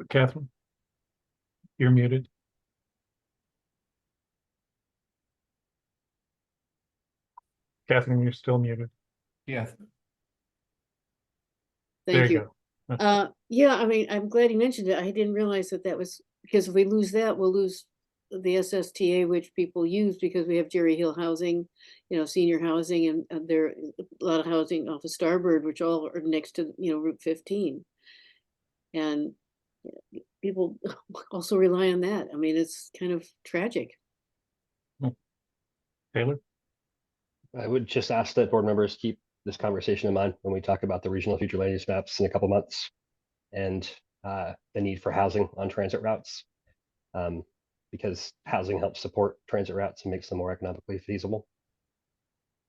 Catherine, you're muted. Catherine, you're still muted. Yes. Thank you. Yeah, I mean, I'm glad you mentioned it. I didn't realize that was, because if we lose that, we'll lose the SSTA, which people use, because we have Jerry Hill housing, senior housing, and there are a lot of housing off of Starboard, which all are next to, Route 15. And people also rely on that. I mean, it's kind of tragic. Taylor? I would just ask that board members keep this conversation in mind when we talk about the regional future land use maps in a couple months, and the need for housing on transit routes, because housing helps support transit routes and makes them more economically feasible.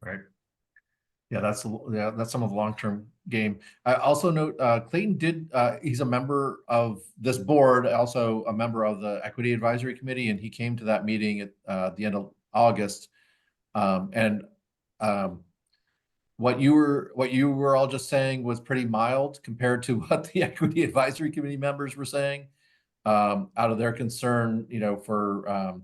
Right. Yeah, that's some of the long-term game. I also note Clayton he's a member of this board, also a member of the Equity Advisory Committee, and he came to that meeting at the end of August. What you were all just saying was pretty mild compared to what the Equity Advisory Committee members were saying, out of their concern, for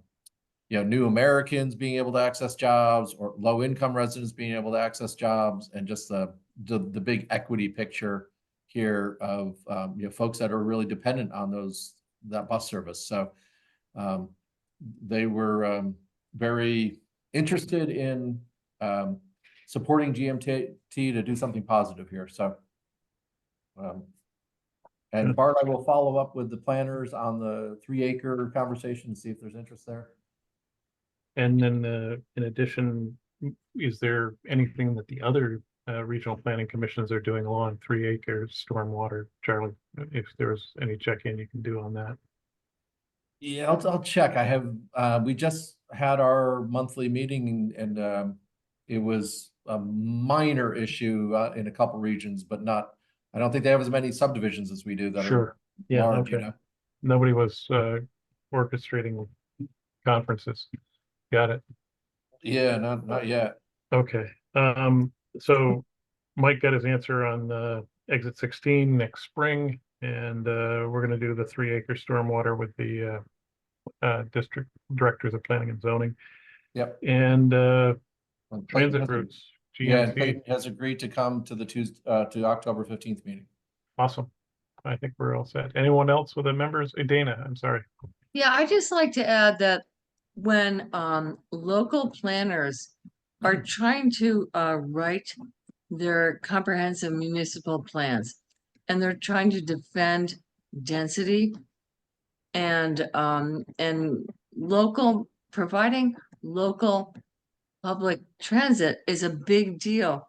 new Americans being able to access jobs, or low income residents being able to access jobs, and just the big equity picture here of folks that are really dependent on that bus service. So they were very interested in supporting GMT to do something positive here. So, and Bart, I will follow up with the planners on the 3-acre conversation to see if there's interest there. And then in addition, is there anything that the other regional planning commissions are doing along 3-acre stormwater? Charlie, if there's any check-in you can do on that. Yeah, I'll check. I have, we just had our monthly meeting and it was a minor issue in a couple regions, but not, I don't think they have as many subdivisions as we do that Sure. are Yeah, large, okay. Nobody was orchestrating conferences. Got it. Yeah, not yet. Okay. So Mike got his answer on exit 16 next spring, and we're going to do the 3-acre stormwater with the district directors of planning and zoning. Yep. And Clayton transit has- routes, Yeah, GMT. Clayton has agreed to come to the to October 15th meeting. Awesome. I think we're all set. Anyone else with the members? Dana, I'm sorry. Yeah, I just like to add that when local planners are trying to write their comprehensive municipal plans and they're trying to defend density and providing local public transit is a big deal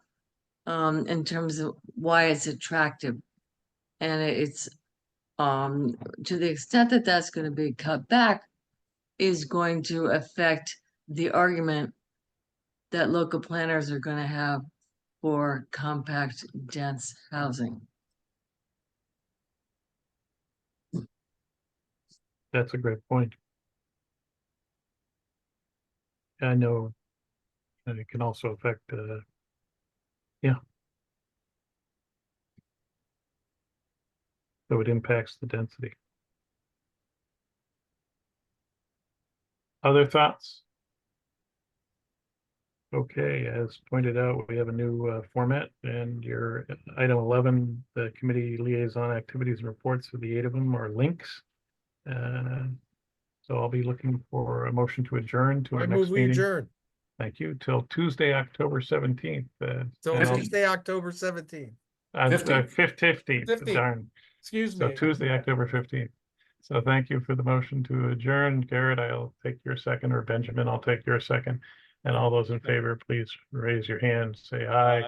in terms of why it's attractive. And it's to the extent that that's going to be cut back is going to affect the argument that local planners are going to have for compact, dense housing. That's a great point. I know it can also affect, yeah. So it impacts the density. Other thoughts? Okay, as pointed out, we have a new format, and your item 11, the committee liaison activities and reports for the 8 of them are links. So I'll be looking for a motion to adjourn to I our move next we meeting. adjourn Thank you, till Tuesday, October 17th. till and I'll- Tuesday, October 17th. 15th. 15th, 15th. darn. Excuse So me. Tuesday, October 15th. So thank you for the motion to adjourn. Garrett, I'll take your second, or Benjamin, I'll take your second. And all those in favor, please raise your hand, say aye,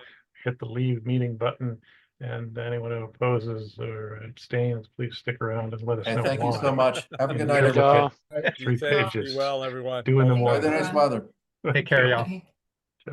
hit the leave meeting button. And anyone who opposes or abstains, please stick around and let us And know thank you why. so much. Have a good And night, we'll everyone. look at 3 Be safe, be pages. well, everyone. Due in the Enjoy morning. the nice weather. Take care, y'all.